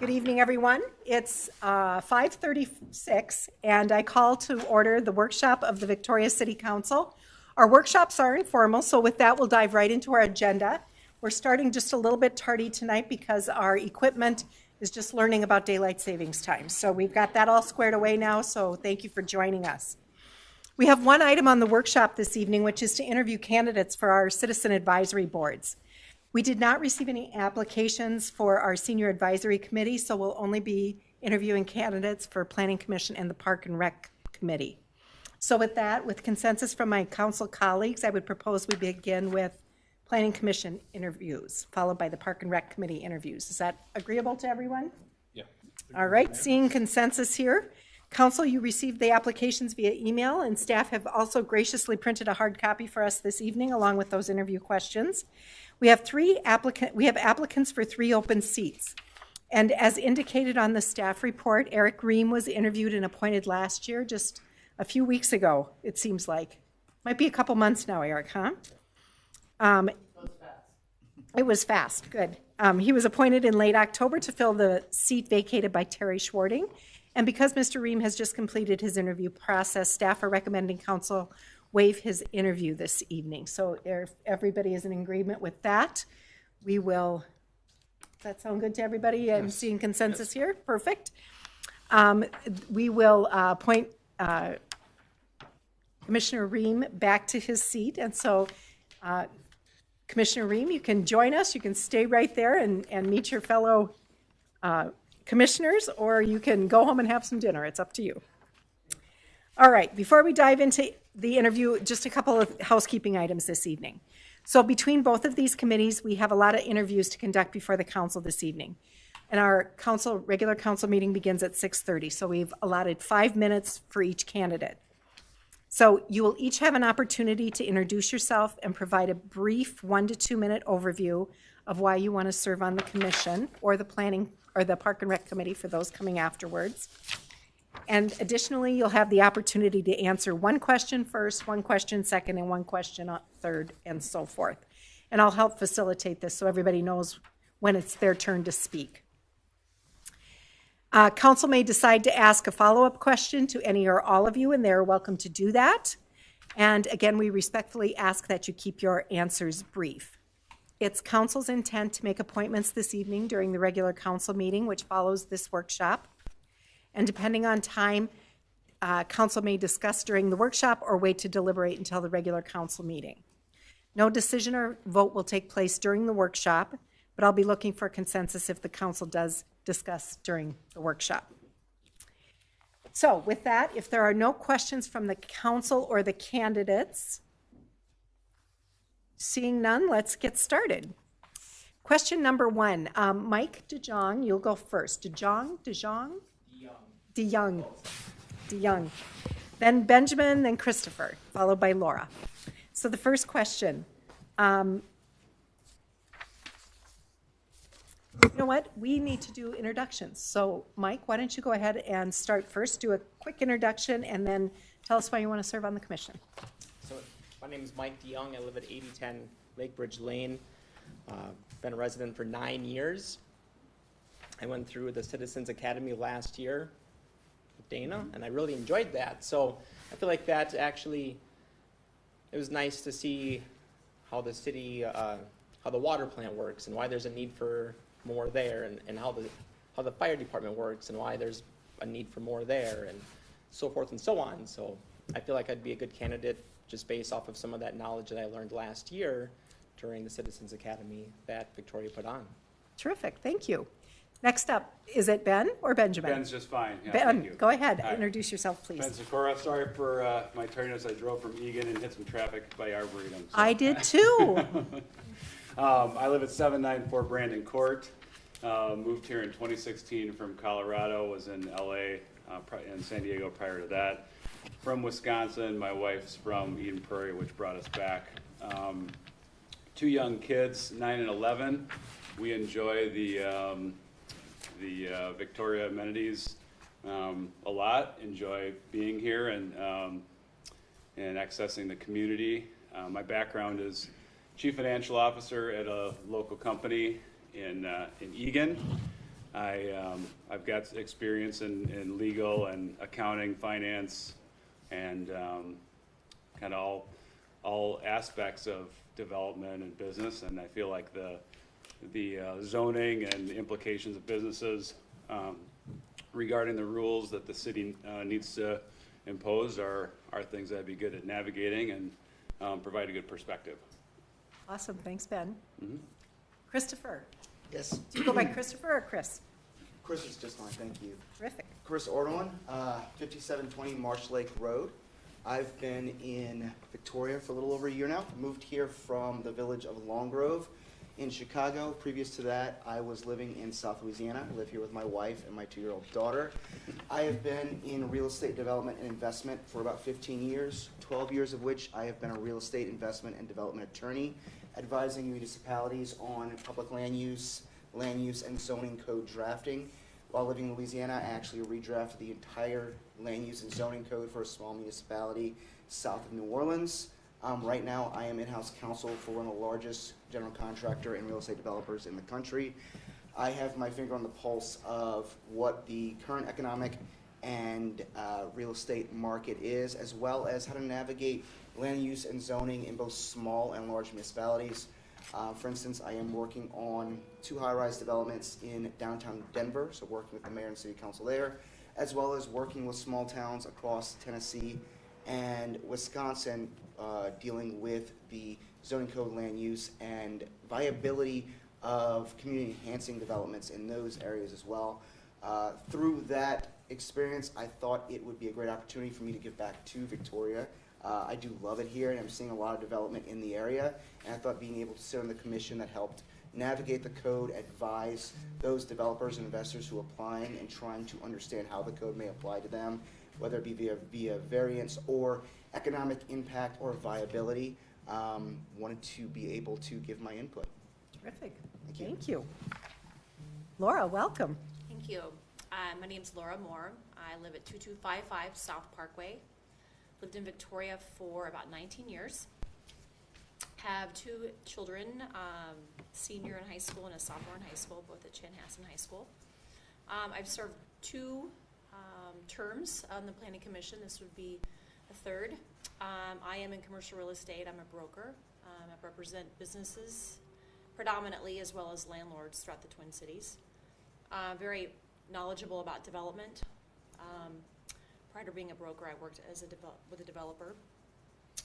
Good evening, everyone. It's 5:36, and I call to order the workshop of the Victoria City Council. Our workshops are informal, so with that, we'll dive right into our agenda. We're starting just a little bit tardy tonight because our equipment is just learning about daylight savings time. So we've got that all squared away now, so thank you for joining us. We have one item on the workshop this evening, which is to interview candidates for our citizen advisory boards. We did not receive any applications for our senior advisory committee, so we'll only be interviewing candidates for Planning Commission and the Park and Rec Committee. So with that, with consensus from my council colleagues, I would propose we begin with Planning Commission interviews, followed by the Park and Rec Committee interviews. Is that agreeable to everyone? Yeah. All right, seeing consensus here. Council, you received the applications via email, and staff have also graciously printed a hard copy for us this evening, along with those interview questions. We have applicants for 3 open seats. And as indicated on the staff report, Eric Ream was interviewed and appointed last year, just a few weeks ago, it seems like. Might be a couple months now, Eric, huh? It was fast, good. He was appointed in late October to fill the seat vacated by Terry Schwarting. And because Mr. Ream has just completed his interview process, staff are recommending council waive his interview this evening. So if everybody is in agreement with that, we will, does that sound good to everybody? I'm seeing consensus here, perfect. We will appoint Commissioner Ream back to his seat. And so Commissioner Ream, you can join us. You can stay right there and meet your fellow commissioners, or you can go home and have some dinner. It's up to you. All right, before we dive into the interview, just a couple of housekeeping items this evening. So between both of these committees, we have a lot of interviews to conduct before the council this evening. And our regular council meeting begins at 6:30, so we've allotted 5 minutes for each candidate. So you will each have an opportunity to introduce yourself and provide a brief 1 to 2 minute overview of why you want to serve on the commission or the planning or the Park and Rec Committee for those coming afterwards. And additionally, you'll have the opportunity to answer 1 question first, 1 question second, and 1 question third, and so forth. And I'll help facilitate this so everybody knows when it's their turn to speak. Council may decide to ask a follow-up question to any or all of you, and they're welcome to do that. And again, we respectfully ask that you keep your answers brief. It's council's intent to make appointments this evening during the regular council meeting, which follows this workshop. And depending on time, council may discuss during the workshop or wait to deliberate until the regular council meeting. No decision or vote will take place during the workshop, but I'll be looking for consensus if the council does discuss during the workshop. So with that, if there are no questions from the council or the candidates, seeing none, let's get started. Question number 1, Mike DeJong, you'll go first. DeJong? DeYoung. Then Benjamin, then Christopher, followed by Laura. So the first question, you know what? We need to do introductions. So Mike, why don't you go ahead and start first, do a quick introduction, and then tell us why you want to serve on the commission. So my name is Mike DeYoung. I live at 8010 Lake Bridge Lane. Been a resident for 9 years. I went through the Citizens Academy last year with Dana, and I really enjoyed that. So I feel like that actually, it was nice to see how the city, how the water plant works and why there's a need for more there, and how the fire department works and why there's a need for more there, and so forth and so on. So I feel like I'd be a good candidate just based off of some of that knowledge that I learned last year during the Citizens Academy that Victoria put on. Terrific, thank you. Next up, is it Ben or Benjamin? Ben's just fine. Yeah, Ben, go ahead. Hi. Introduce yourself, please. Ben Sikora. Sorry for my tardiness. I drove from Egan and hit some traffic by Arboretum. So. I did too. I live at 794 Brandon Court. Moved here in 2016 from Colorado. Was in LA and San Diego prior to that. From Wisconsin. My wife's from Eden Prairie, which brought us back. 2 young kids, 9 and 11. We enjoy the Victoria amenities a lot. Enjoy being here and accessing the community. My background is Chief Financial Officer at a local company in Egan. I've got experience in legal and accounting, finance, and kind of all aspects of development and business. And I feel like the zoning and the implications of businesses regarding the rules that the city needs to impose are things that I'd be good at navigating and provide a good perspective. Awesome, thanks, Ben. Christopher, Yes, do you go by Christopher or Chris? Chris is just fine, thank you. Terrific. Chris Ordon, 5720 Marsh Lake Road. I've been in Victoria for a little over a year now. Moved here from the village of Long Grove in Chicago. Previous to that, I was living in South Louisiana. I live here with my wife and my 2-year-old daughter. I have been in real estate development and investment for about 15 years, 12 years of which I have been a real estate investment and development attorney, advising municipalities on public land use and zoning code drafting. While living in Louisiana, I actually redrafted the entire land use and zoning code for a small municipality south of New Orleans. Right now, I am in-house counsel for one of the largest general contractor and real estate developers in the country. I have my finger on the pulse of what the current economic and real estate market is, as well as how to navigate land use and zoning in both small and large municipalities. For instance, I am working on 2 high-rise developments in downtown Denver, so working with the mayor and city council there, as well as working with small towns across Tennessee and Wisconsin, dealing with the zoning code, land use, and viability of community enhancing developments in those areas as well. Through that experience, I thought it would be a great opportunity for me to give back to Victoria. I do love it here, and I'm seeing a lot of development in the area, and I thought being able to sit on the commission that helped navigate the code, advise those developers and investors who are applying and trying to understand how the code may apply to them, whether it be via variance or economic impact or viability. Wanted to be able to give my input. Terrific. Thank you. Thank you. Laura, welcome. Thank you. My name's Laura Moore. I live at 2255 South Parkway. Lived in Victoria for about 19 years. Have 2 children, senior in high school and a sophomore in high school, both at Chanhassen High School. I've served 2 terms on the Planning Commission. This would be a 3rd. I am in commercial real estate. I'm a broker. I represent businesses predominantly, as well as landlords throughout the Twin Cities. Very knowledgeable about development. Prior to being a broker, I worked as with a developer.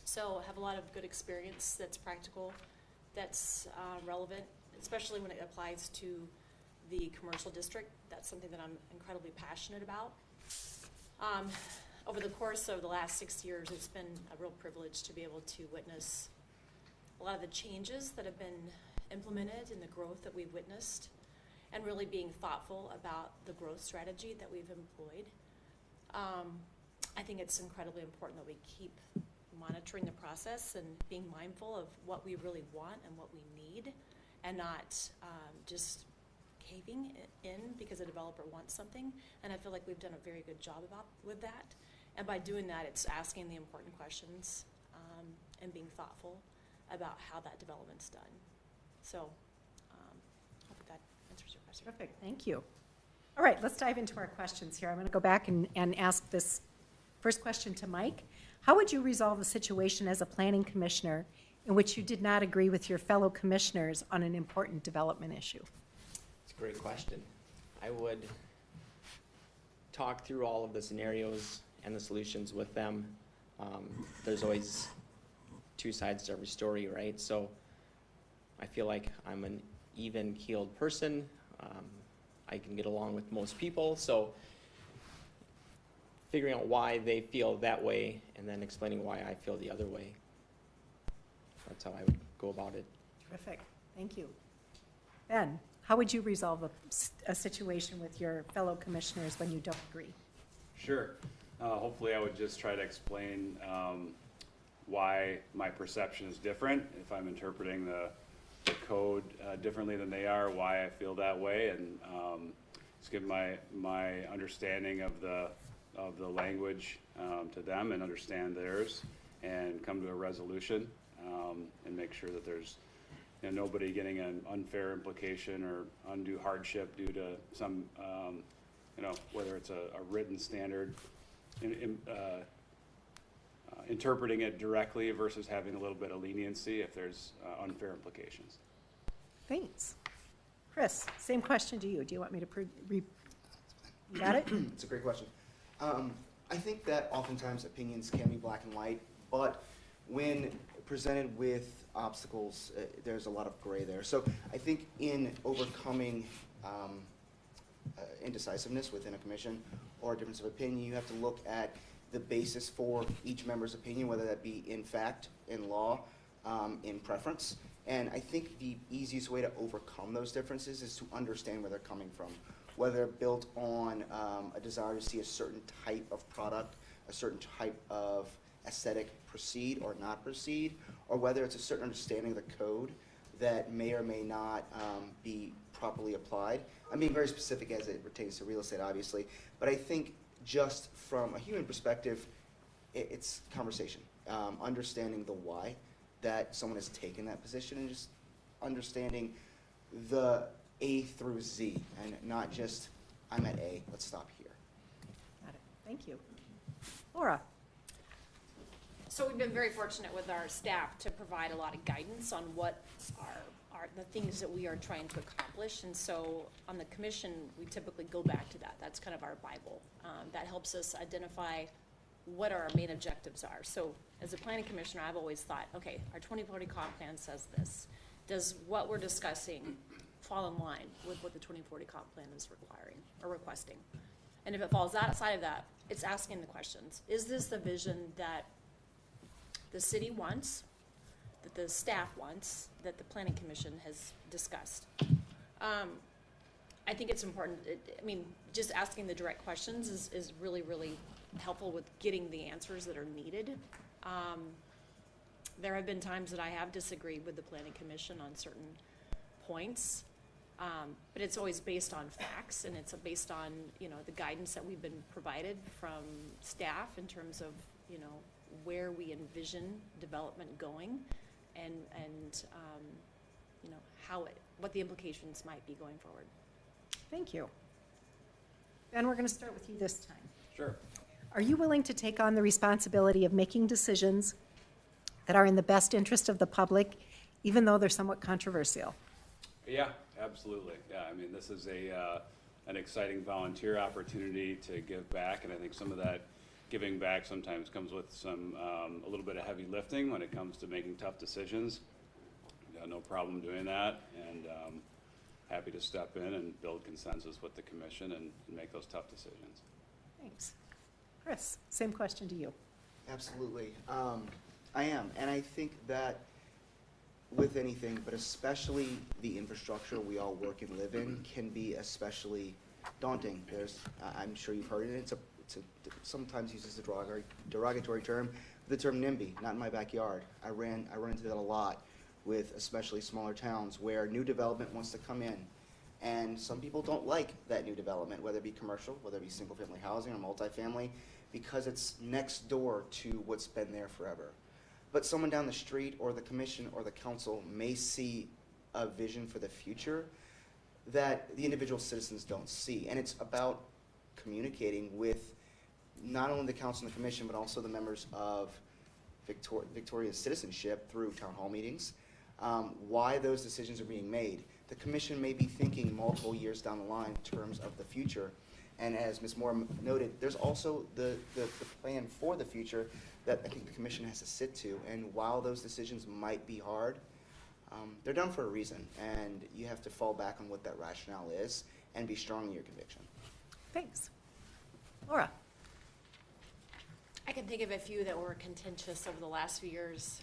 So I have a lot of good experience that's practical, that's relevant, especially when it applies to the commercial district. That's something that I'm incredibly passionate about. Over the course of the last 6 years, it's been a real privilege to be able to witness a lot of the changes that have been implemented and the growth that we've witnessed, and really being thoughtful about the growth strategy that we've employed. I think it's incredibly important that we keep monitoring the process and being mindful of what we really want and what we need, and not just caving in because a developer wants something. And I feel like we've done a very good job with that. And by doing that, it's asking the important questions and being thoughtful about how that development's done. So hope that answers your question. Terrific, thank you. All right, let's dive into our questions here. I'm going to go back and ask this first question to Mike. How would you resolve a situation as a planning commissioner in which you did not agree with your fellow commissioners on an important development issue? It's a great question. I would talk through all of the scenarios and the solutions with them. There's always 2 sides to every story, right? So I feel like I'm an even-keeled person. I can get along with most people, so figuring out why they feel that way and then explaining why I feel the other way. That's how I would go about it. Terrific, thank you. Ben, how would you resolve a situation with your fellow commissioners when you don't agree? Sure. Hopefully I would just try to explain why my perception is different, if I'm interpreting the code differently than they are, why I feel that way, and just give my understanding of the language to them and understand theirs, and come to a resolution and make sure that there's nobody getting an unfair implication or undue hardship due to some, whether it's a written standard, interpreting it directly versus having a little bit of leniency if there's unfair implications. Thanks. Chris, same question to you. Do you want me to you got it? It's a great question. I think that oftentimes opinions can be black and white, but when presented with obstacles, there's a lot of gray there. So I think in overcoming indecisiveness within a commission or a difference of opinion, you have to look at the basis for each member's opinion, whether that be in fact, in law, in preference. And I think the easiest way to overcome those differences is to understand where they're coming from, whether built on a desire to see a certain type of product, a certain type of aesthetic proceed or not proceed, or whether it's a certain understanding of the code that may or may not be properly applied. I'm being very specific as it pertains to real estate, obviously, but I think just from a human perspective, it's conversation, understanding the why that someone has taken that position, and just understanding the A through Z, and not just, I'm at A, let's stop here. Got it. Thank you. Laura? So we've been very fortunate with our staff to provide a lot of guidance on what are the things that we are trying to accomplish. And so on the commission, we typically go back to that. That's kind of our Bible. That helps us identify what our main objectives are. So as a planning commissioner, I've always thought, okay, our 2040 comp plan says this. Does what we're discussing fall in line with what the 2040 comp plan is requiring or requesting? And if it falls outside of that, it's asking the questions. Is this the vision that the city wants, that the staff wants, that the planning commission has discussed? I think it's important, just asking the direct questions is really, really helpful with getting the answers that are needed. There have been times that I have disagreed with the planning commission on certain points, but it's always based on facts, and it's based on, the guidance that we've been provided from staff in terms of, where we envision development going, and what the implications might be going forward. Thank you. Ben, we're going to start with you this time. Sure. Are you willing to take on the responsibility of making decisions that are in the best interest of the public, even though they're somewhat controversial? Yeah, absolutely. Yeah, this is an exciting volunteer opportunity to give back, and I think some of that giving back sometimes comes with some a little bit of heavy lifting when it comes to making tough decisions. Got no problem doing that, and happy to step in and build consensus with the commission and make those tough decisions. Thanks. Chris, same question to you. Absolutely. I am, and I think that with anything, but especially the infrastructure we all work and live in, can be especially daunting. I'm sure you've heard it, it's sometimes uses a derogatory term, the term NIMBY, not in my backyard. I run into that a lot with especially smaller towns where new development wants to come in, and some people don't like that new development, whether it be commercial, whether it be single-family housing or multifamily, because it's next door to what's been there forever. But someone down the street or the commission or the council may see a vision for the future that the individual citizens don't see. And it's about communicating with not only the council and the commission, but also the members of Victoria's citizenship through town hall meetings, why those decisions are being made. The commission may be thinking multiple years down the line in terms of the future. And as Ms. Moore noted, there's also the plan for the future that I think the commission has to sit to. And while those decisions might be hard, they're done for a reason. And you have to fall back on what that rationale is and be strong in your conviction. Thanks. Laura? I can think of a few that were contentious over the last few years.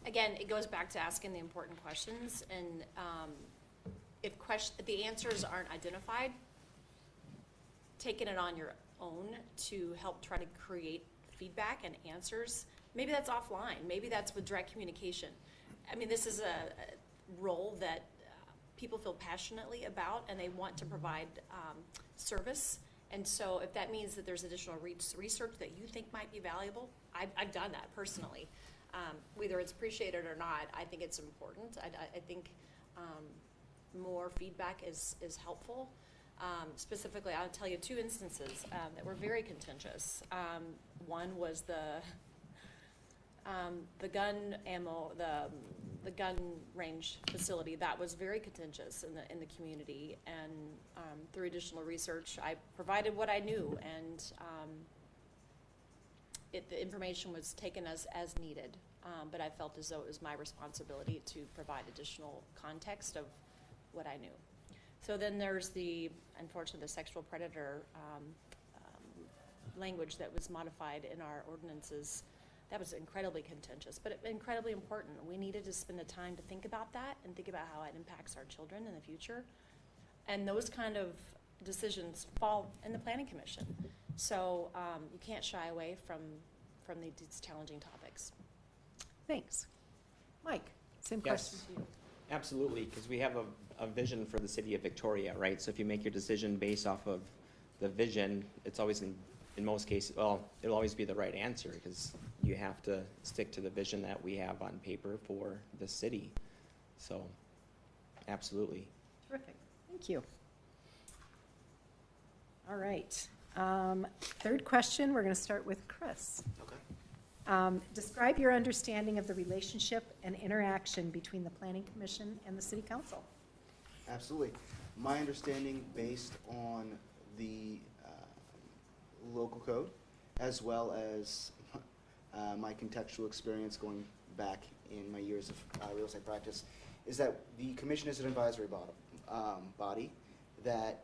Again, it goes back to asking the important questions, and if the answers aren't identified, taking it on your own to help try to create feedback and answers. Maybe that's offline. Maybe that's with direct communication. This is a role that people feel passionately about, and they want to provide service. And so if that means that there's additional research that you think might be valuable, I've done that personally. Whether it's appreciated or not, I think it's important. I think more feedback is helpful. Specifically, I'll tell you 2 instances that were very contentious. One was the gun ammo, the gun range facility. That was very contentious in the community, and through additional research, I provided what I knew, and the information was taken as needed. But I felt as though it was my responsibility to provide additional context of what I knew. So then there's unfortunately, the sexual predator language that was modified in our ordinances. That was incredibly contentious, but incredibly important. We needed to spend the time to think about that and think about how it impacts our children in the future. And those kind of decisions fall in the Planning Commission. So you can't shy away from these challenging topics. Thanks. Mike, same Yes. question to you. Absolutely, because we have a vision for the city of Victoria, right? So if you make your decision based off of the vision, it's always in most cases, well, it'll always be the right answer, because you have to stick to the vision that we have on paper for the city. So, absolutely. Terrific. Thank you. All right. Third question, we're going to start with Chris. Okay. Describe your understanding of the relationship and interaction between the Planning Commission and the City Council. Absolutely. My understanding, based on the local code, as well as my contextual experience going back in my years of real estate practice, is that the commission is an advisory body that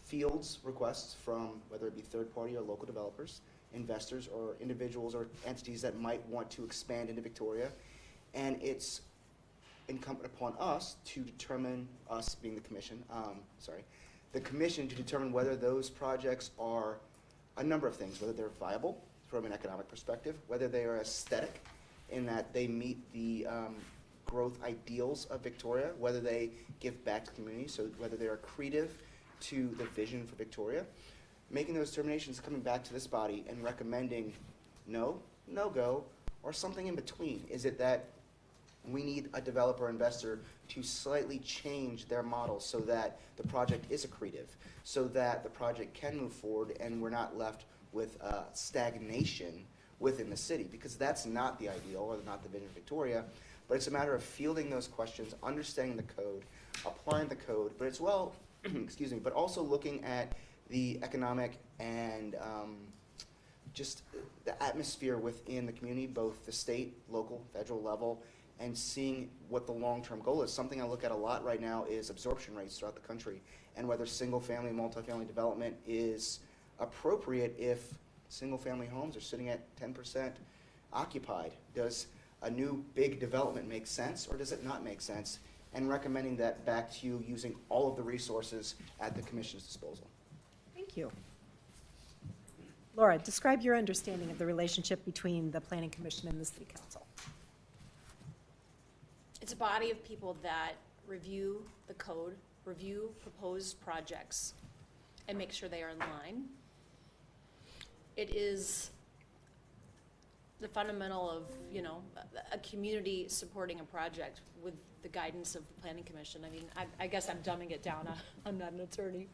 fields requests from whether it be third-party or local developers, investors, or individuals or entities that might want to expand into Victoria. And it's incumbent upon us to determine, us being the commission, the commission to determine whether those projects are a number of things, whether they're viable from an economic perspective, whether they are aesthetic in that they meet the growth ideals of Victoria, whether they give back to the community, so whether they are accretive to the vision for Victoria. Making those determinations, coming back to this body and recommending no, no-go, or something in between. Is it that we need a developer investor to slightly change their model so that the project is accretive, so that the project can move forward and we're not left with stagnation within the city? Because that's not the ideal or not the vision of Victoria, but it's a matter of fielding those questions, understanding the code, applying the code, but it's excuse me, but also looking at the economic and just the atmosphere within the community, both the state, local, federal level, and seeing what the long-term goal is. Something I look at a lot right now is absorption rates throughout the country, and whether single-family, multifamily development is appropriate if single-family homes are sitting at 10% occupied. Does a new big development make sense, or does it not make sense? And recommending that back to you using all of the resources at the commission's disposal. Thank you. Laura, describe your understanding of the relationship between the Planning Commission and the City Council. It's a body of people that review the code, review proposed projects, and make sure they are in line. It is the fundamental of, a community supporting a project with the guidance of the Planning Commission. I mean, I guess I'm dumbing it down. I'm not an attorney.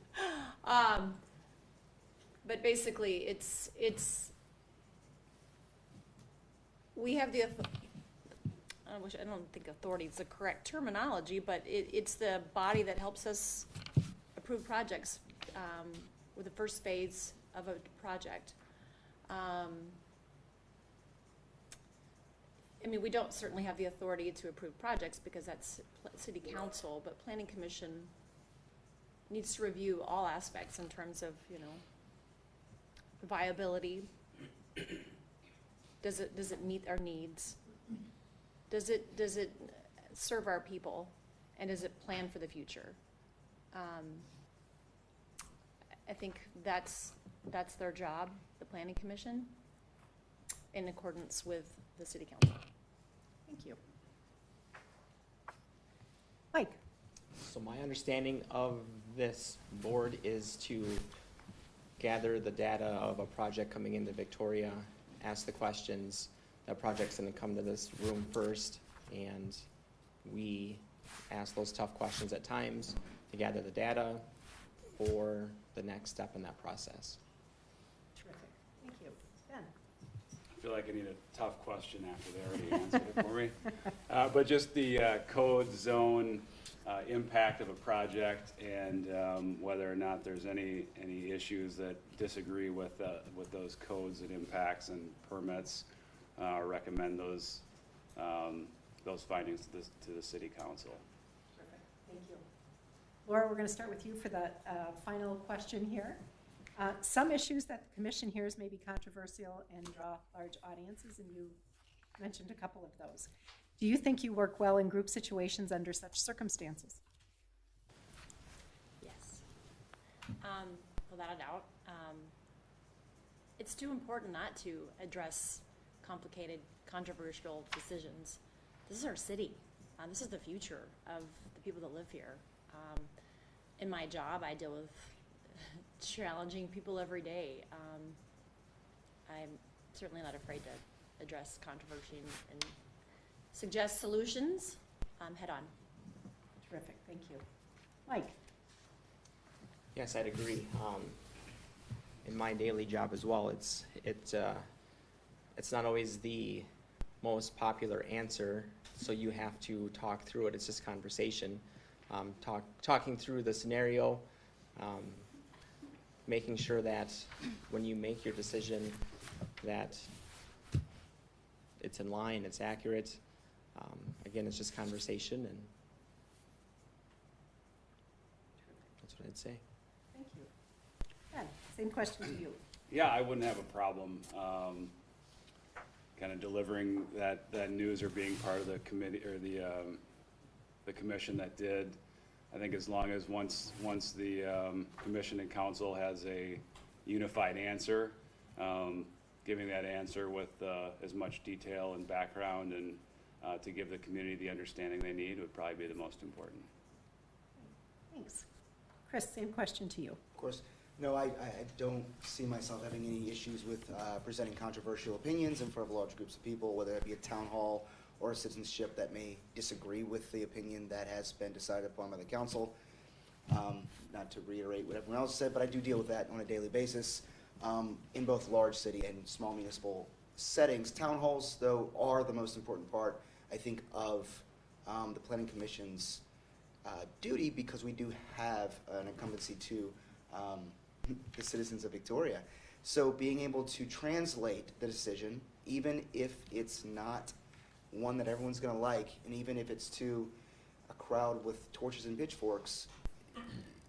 But basically, we have I don't think authority is the correct terminology, but it's the body that helps us approve projects with the first phase of a project. We don't certainly have the authority to approve projects because that's City Council, but Planning Commission needs to review all aspects in terms of, viability. Does it meet our needs? Does it serve our people? And does it plan for the future? I think that's their job, the Planning Commission, in accordance with the City Council. Thank you. Mike? So my understanding of this board is to gather the data of a project coming into Victoria, ask the questions, that project's gonna come to this room first, and we ask those tough questions at times to gather the data for the next step in that process. Terrific. Thank you. Ben? I feel like I need a tough question after they already answered it for me. But just the code zone impact of a project and whether or not there's any issues that disagree with those codes that impacts and permits, or recommend those findings to the city council. Terrific. Thank you. Laura, we're going to start with you for the final question here. Some issues that the commission hears may be controversial and draw large audiences, and you mentioned a couple of those. Do you think you work well in group situations under such circumstances? Yes. Without a doubt. It's too important not to address complicated, controversial decisions. This is our city. This is the future of the people that live here. In my job, I deal with challenging people every day. I'm certainly not afraid to address controversy and suggest solutions head on. Terrific. Thank you. Mike? Yes, I'd agree. In my daily job as well, it's not always the most popular answer, so you have to talk through it. It's just conversation. Talking through the scenario, making sure that when you make your decision that it's in line, it's accurate. Again, it's just conversation, and that's what I'd say. Thank you. Ben, same question to you. Yeah, I wouldn't have a problem kind of delivering that news or being part of the committee or the commission that did. I think as long as once the commission and council has a unified answer, giving that answer with as much detail and background and to give the community the understanding they need would probably be the most important. Thanks. Chris, same question to you. Of course. No, I don't see myself having any issues with presenting controversial opinions in front of large groups of people, whether it be a town hall or a citizenship that may disagree with the opinion that has been decided upon by the council. Not to reiterate what everyone else said, but I do deal with that on a daily basis in both large city and small municipal settings. Town halls, though, are the most important part, I think, of the Planning Commission's duty, because we do have an incumbency to the citizens of Victoria. So being able to translate the decision, even if it's not one that everyone's going to like, and even if it's to a crowd with torches and pitchforks,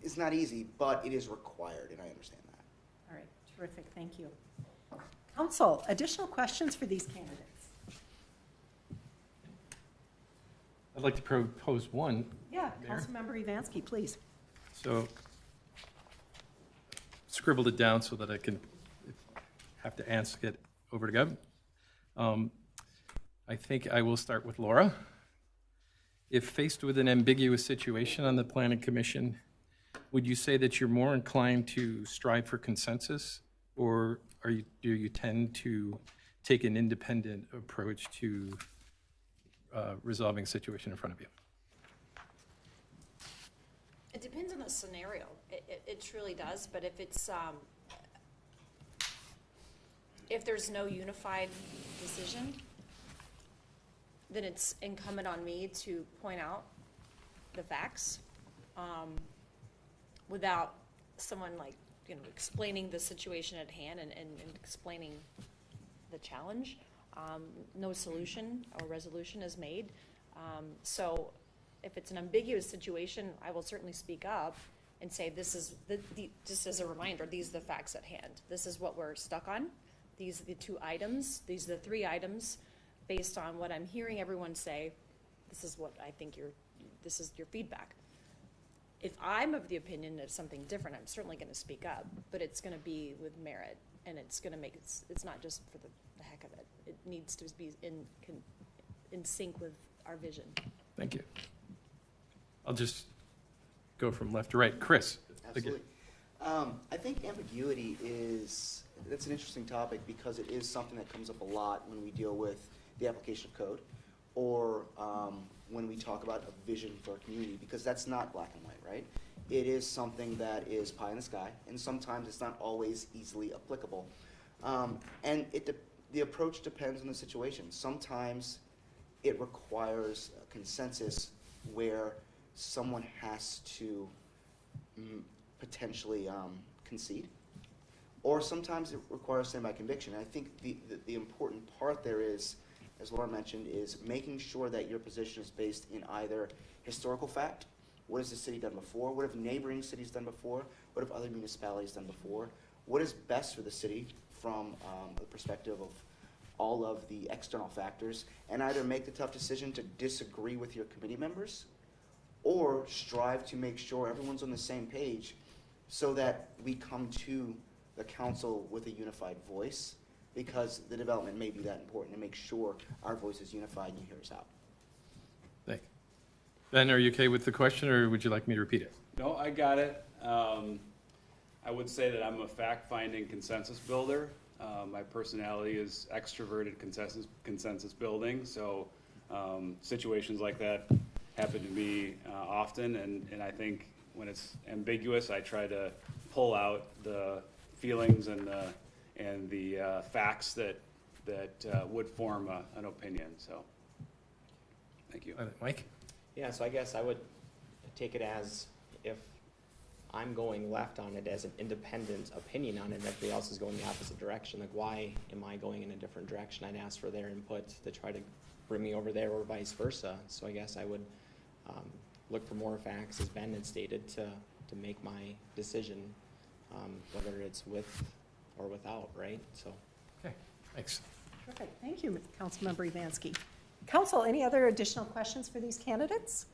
is not easy, but it is required, and I understand that. All right, terrific, thank you. Council, additional questions for these candidates? I'd like to propose one. Yeah, Mayor? Councilmember Evansky, please. So scribbled it down so that I can have to ask it over to Gov. I think I will start with Laura. If faced with an ambiguous situation on the Planning Commission, would you say that you're more inclined to strive for consensus, or do you tend to take an independent approach to resolving a situation in front of you? It depends on the scenario. It truly does, but if there's no unified decision, then it's incumbent on me to point out the facts without someone explaining the situation at hand and explaining the challenge. No solution or resolution is made. So if it's an ambiguous situation, I will certainly speak up and say, this is just as a reminder, these are the facts at hand. This is what we're stuck on. These are the 2 items. These are the 3 items. Based on what I'm hearing everyone say, this is what I think this is your feedback. If I'm of the opinion of something different, I'm certainly going to speak up, but it's going to be with merit, and it's going to make it's not just for the heck of it. It needs to be in sync with our vision. Thank you. I'll just go from left to right. Chris. Absolutely. I think ambiguity is that's an interesting topic because it is something that comes up a lot when we deal with the application of code or when we talk about a vision for a community, because that's not black and white, right? It is something that is pie in the sky, and sometimes it's not always easily applicable. And the approach depends on the situation. Sometimes it requires a consensus where someone has to potentially concede, or sometimes it requires stand by conviction. And I think the important part there is, as Laura mentioned, is making sure that your position is based in either historical fact, what has the city done before, what have neighboring cities done before, what have other municipalities done before, what is best for the city from the perspective of all of the external factors, and either make the tough decision to disagree with your committee members or strive to make sure everyone's on the same page so that we come to the council with a unified voice, because the development may be that important, to make sure our voice is unified and you hear us out. Thank you. Ben, are you okay with the question, or would you like me to repeat it? No, I got it. I would say that I'm a fact-finding consensus builder. My personality is extroverted consensus building, so situations like that happen to me often, and I think when it's ambiguous, I try to pull out the feelings and the facts that would form an opinion. So, thank you. Mike? Yeah, so I guess I would take it as if I'm going left on it as an independent opinion on it, and everybody else is going the opposite direction. Like, why am I going in a different direction? I'd ask for their input to try to bring me over there, or vice versa. So I guess I would look for more facts, as Ben had stated, to make my decision, whether it's with or without, right? So. Okay, thanks. Perfect. Thank you, Councilmember Evansky. Council, any other additional questions for these candidates?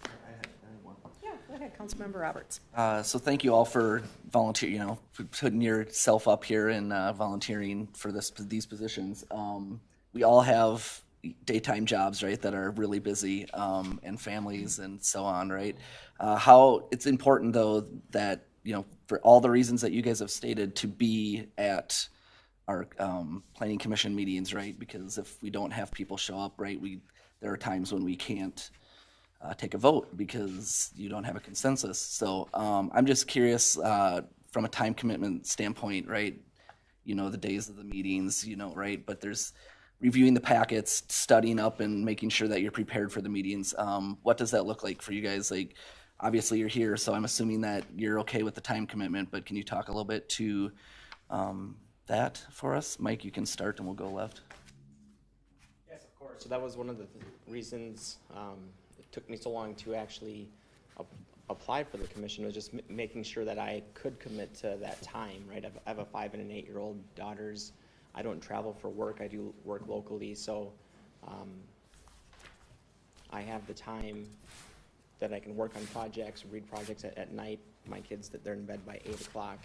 I had one. Yeah, go ahead, Councilmember Roberts. So thank you all for volunteer, for putting yourself up here and volunteering for these positions. We all have daytime jobs, right, that are really busy, and families and so on, right? How it's important though that, for all the reasons that you guys have stated, to be at our planning commission meetings, right? Because if we don't have people show up, right, there are times when we can't take a vote because you don't have a consensus. So I'm just curious from a time commitment standpoint, right? The days of the meetings, right? But there's reviewing the packets, studying up, and making sure that you're prepared for the meetings. What does that look like for you guys? Like, obviously you're here, so I'm assuming that you're okay with the time commitment, but can you talk a little bit to that for us? Mike, you can start and we'll go left. Yes, of course. So that was one of the reasons it took me so long to actually apply for the commission, was just making sure that I could commit to that time, right? I have a 5 and an 8-year-old daughters. I don't travel for work. I do work locally, so I have the time that I can work on projects, read projects at night. My kids, they're in bed by 8 o'clock.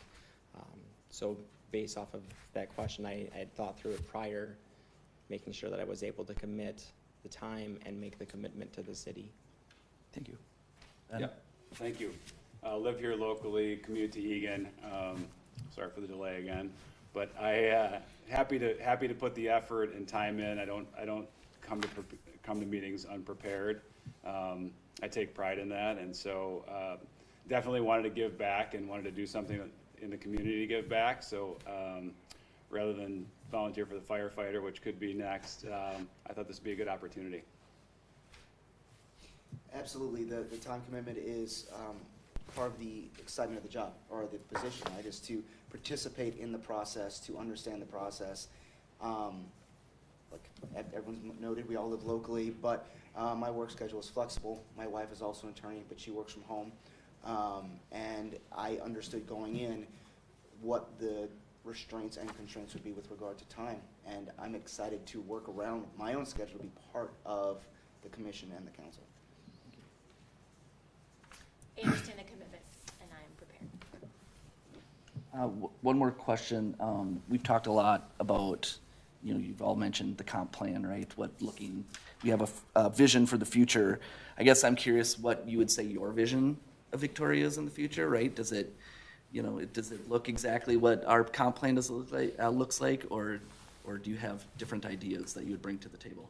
So based off of that question, I had thought through it prior, making sure that I was able to commit the time and make the commitment to the city. Thank you. Yeah, thank you. Live here locally, commute to Egan. Sorry for the delay again, but I happy to put the effort and time in. I don't come to meetings unprepared. I take pride in that, and so definitely wanted to give back and wanted to do something in the community to give back. So rather than volunteer for the firefighter, which could be next, I thought this would be a good opportunity. Absolutely. The time commitment is part of the excitement of the job, or the position, right, is to participate in the process, to understand the process. Like everyone's noted, we all live locally, but my work schedule is flexible. My wife is also an attorney, but she works from home. And I understood going in what the restraints and constraints would be with regard to time. And I'm excited to work around my own schedule to be part of the commission and the council. I understand the commitment, and I am prepared. One more question. We've talked a lot about, you've all mentioned the comp plan, right? We have a vision for the future. I guess I'm curious what you would say your vision of Victoria is in the future, right? Does it does it look exactly what our comp plan looks like, or do you have different ideas that you would bring to the table?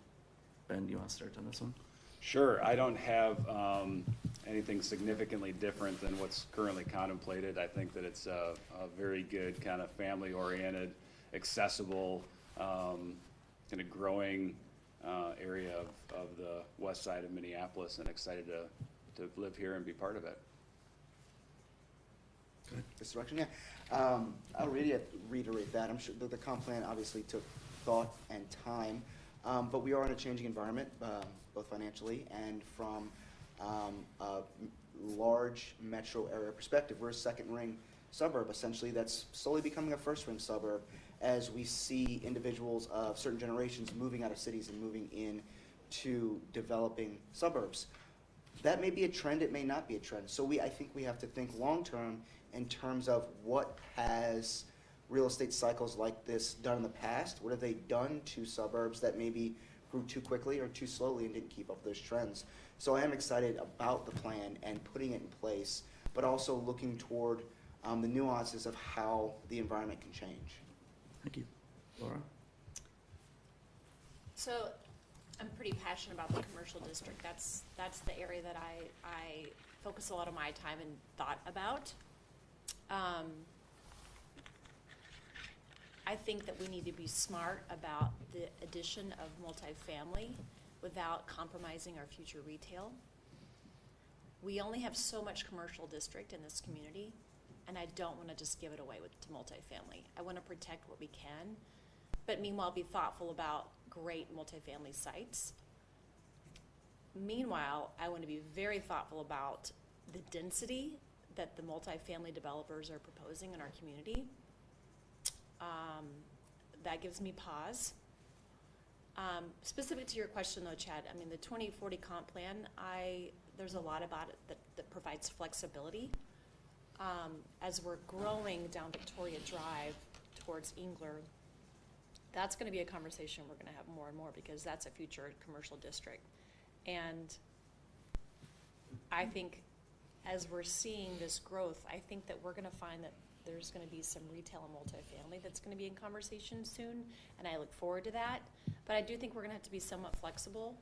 Ben, you want to start on this one? Sure, I don't have anything significantly different than what's currently contemplated. I think that it's a very good kind of family-oriented, accessible, kind of growing area of the west side of Minneapolis, and excited to live here and be part of it. This direction, yeah. I'll reiterate that. I'm sure that the comp plan obviously took thought and time, but we are in a changing environment, both financially and from a large metro area perspective. We're a second ring suburb, essentially, that's slowly becoming a first ring suburb as we see individuals of certain generations moving out of cities and moving in to developing suburbs. That may be a trend, it may not be a trend. So I think we have to think long-term in terms of what has real estate cycles like this done in the past? What have they done to suburbs that maybe grew too quickly or too slowly and didn't keep up with those trends? So I am excited about the plan and putting it in place, but also looking toward the nuances of how the environment can change. Thank you. Laura? So I'm pretty passionate about the commercial district. That's the area that I focus a lot of my time and thought about. I think that we need to be smart about the addition of multifamily without compromising our future retail. We only have so much commercial district in this community, and I don't want to just give it away to multifamily. I want to protect what we can, but meanwhile be thoughtful about great multifamily sites. Meanwhile, I want to be very thoughtful about the density that the multifamily developers are proposing in our community. That gives me pause. Specific to your question though, Chad, I mean, the 2040 comp plan, there's a lot about it that provides flexibility. As we're growing down Victoria Drive towards Engler, that's going to be a conversation we're going to have more and more, because that's a future commercial district. And I think as we're seeing this growth, I think that we're going to find that there's going to be some retail and multifamily that's going to be in conversation soon, and I look forward to that. But I do think we're going to have to be somewhat flexible.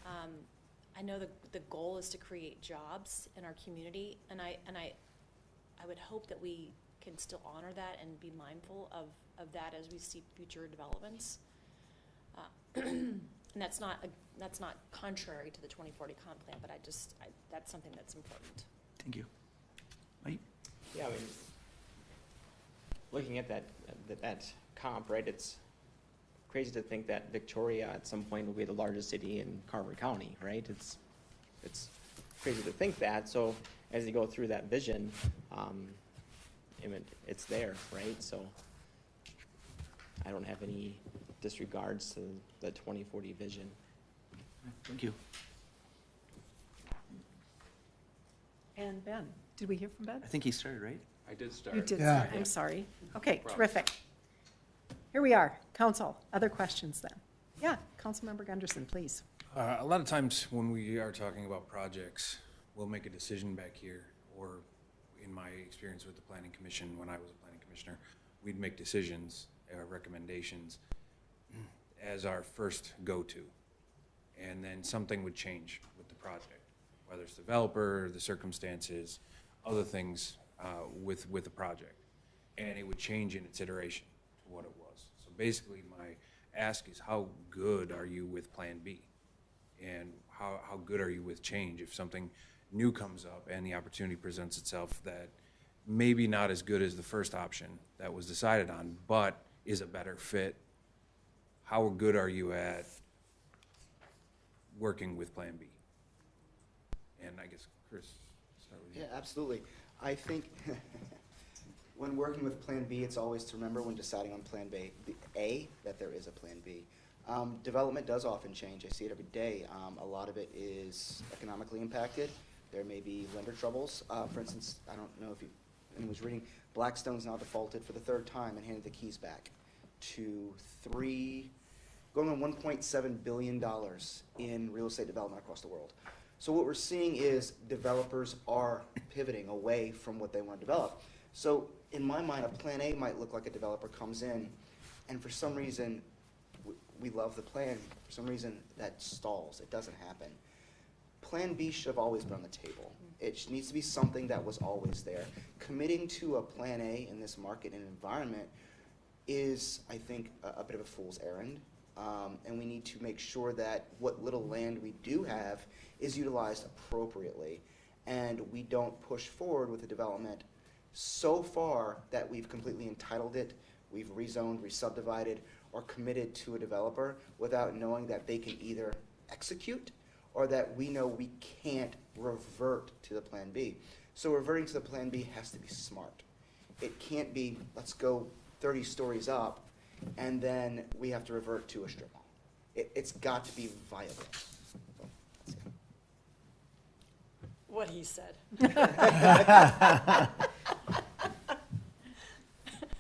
I know the goal is to create jobs in our community, and I would hope that we can still honor that and be mindful of that as we see future developments. And that's not contrary to the 2040 comp plan, but that's something that's important. Thank you. Mike? Yeah, I mean, looking at that comp, right, it's crazy to think that Victoria at some point will be the largest city in Carver County, right? It's crazy to think that. So as you go through that vision, it's there, right? So I don't have any disregards to the 2040 vision. Thank you. And Ben, did we hear from Ben? I think he started, right? I did start. You did, Yeah. start. I'm sorry. Okay, problem. terrific. Here we are, council. Other questions then? Yeah, Councilmember Gunderson, please. A lot of times when we are talking about projects, we'll make a decision back here, or in my experience with the Planning Commission, when I was a planning commissioner, we'd make decisions, recommendations as our first go-to. And then something would change with the project, whether it's developer, the circumstances, other things with the project. And it would change in its iteration to what it was. So basically my ask is, how good are you with Plan B? And how good are you with change? If something new comes up and the opportunity presents itself that maybe not as good as the first option that was decided on, but is a better fit, how good are you at working with Plan B? And I guess, Chris, start with you. Yeah, absolutely. I think when working with Plan B, it's always to remember when deciding on Plan A, that there is a Plan B. Development does often change. I see it every day. A lot of it is economically impacted. There may be lender troubles. For instance, I don't know if anyone was reading, Blackstone's now defaulted for the third time and handed the keys back to going on $1.7 billion in real estate development across the world. So what we're seeing is developers are pivoting away from what they want to develop. So in my mind, a plan A might look like a developer comes in, and for some reason, we love the plan. For some reason, that stalls. It doesn't happen. Plan B should have always been on the table. It needs to be something that was always there. Committing to a plan A in this market and environment is, I think, a bit of a fool's errand. And we need to make sure that what little land we do have is utilized appropriately. And we don't push forward with the development so far that we've completely entitled it, we've rezoned, re-subdivided, or committed to a developer without knowing that they can either execute or that we know we can't revert to the plan B. So reverting to the plan B has to be smart. It can't be, let's go 30 stories up, and then we have to revert to a strip mall. It's got to be viable. So, that's it. What he said.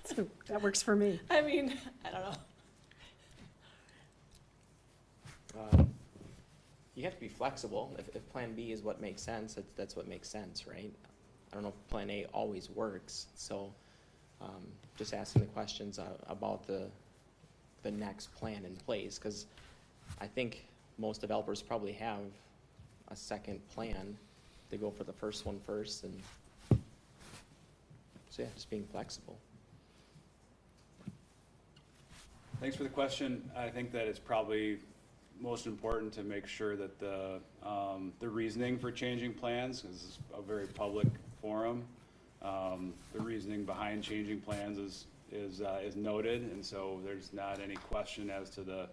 So that works for me. I mean, I don't know. You have to be flexible. If Plan B is what makes sense, that's what makes sense, right? I don't know if Plan A always works, so just asking the questions about the next plan in place, because I think most developers probably have a second plan. They go for the first one first, and so yeah, just being flexible. Thanks for the question. I think that it's probably most important to make sure that the reasoning for changing plans is a very public forum. The reasoning behind changing plans is noted, and so there's not any question as to the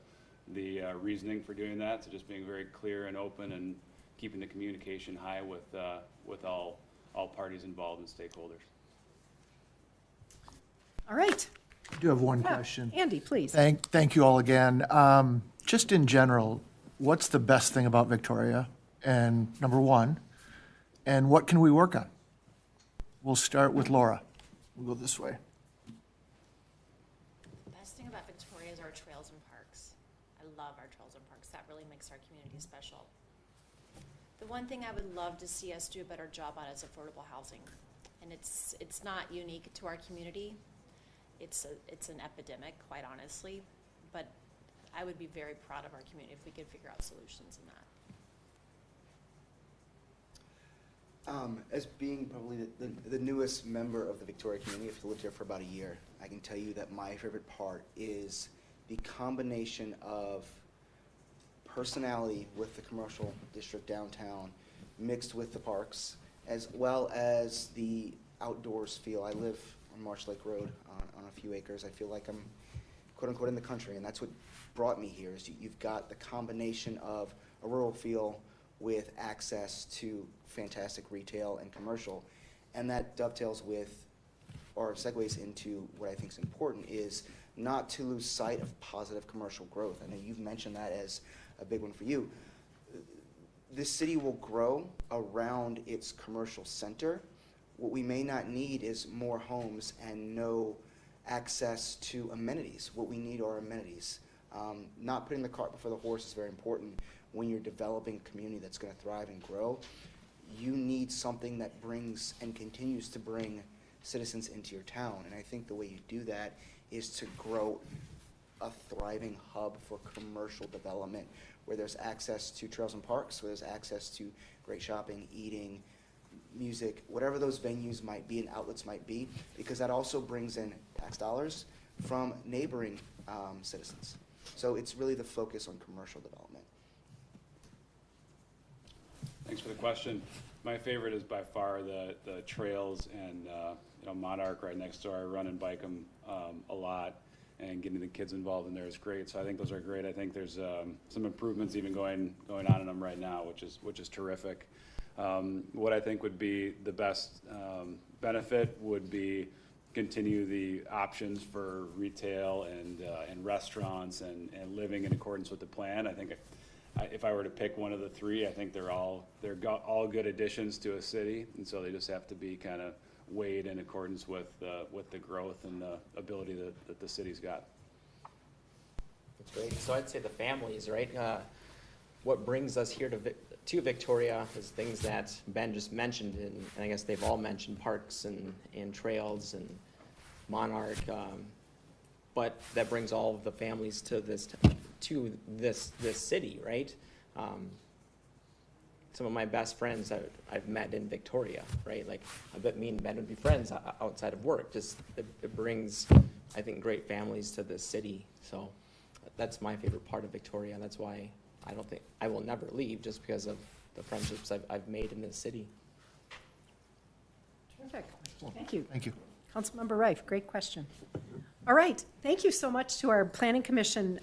reasoning for doing that. So just being very clear and open and keeping the communication high with all parties involved and stakeholders. All right. I do have one question. Andy, please. Thank you all again. Just in general, what's the best thing about Victoria? And number one, and what can we work on? We'll start with Laura. We'll go this way. The best thing about Victoria is our trails and parks. I love our trails and parks. That really makes our community special. The one thing I would love to see us do a better job on is affordable housing. And it's not unique to our community. It's an epidemic, quite honestly. But I would be very proud of our community if we could figure out solutions in that. As being probably the newest member of the Victoria community, I've lived here for about a year, I can tell you that my favorite part is the combination of personality with the commercial district downtown mixed with the parks, as well as the outdoors feel. I live on Marsh Lake Road on a few acres. I feel like I'm quote unquote in the country, and that's what brought me here. Is you've got the combination of a rural feel with access to fantastic retail and commercial, and that dovetails with or segues into what I think is important is not to lose sight of positive commercial growth. I know you've mentioned that as a big one for you. This city will grow around its commercial center. What we may not need is more homes and no access to amenities. What we need are amenities. Not putting the cart before the horse is very important when you're developing a community that's going to thrive and grow. You need something that brings and continues to bring citizens into your town. And I think the way you do that is to grow a thriving hub for commercial development where there's access to trails and parks, where there's access to great shopping, eating, music, whatever those venues might be and outlets might be, because that also brings in tax dollars from neighboring citizens. So it's really the focus on commercial development. Thanks for the question. My favorite is by far the trails and Monarch right next door. I run and bike them a lot, and getting the kids involved in there is great. So I think those are great. I think there's some improvements even going on in them right now, which is terrific. What I think would be the best benefit would be continue the options for retail and restaurants and living in accordance with the plan. I think if I were to pick one of the three, I think they're all good additions to a city, and so they just have to be kind of weighed in accordance with the growth and the ability that the city's got. That's great. So I'd say the families, right? what brings us here to Victoria is things that Ben just mentioned, and I guess they've all mentioned, parks and trails and Monarch, but that brings all of the families to this city, right? Some of my best friends that I've met in Victoria, right? Like, I bet me and Ben would be friends outside of work. Just, it brings, I think, great families to this city. So that's my favorite part of Victoria. That's why I will never leave, just because of the friendships I've made in this city. Terrific. Thank you. Thank you. Councilmember Rife, great question. All right, thank you so much to our Planning Commission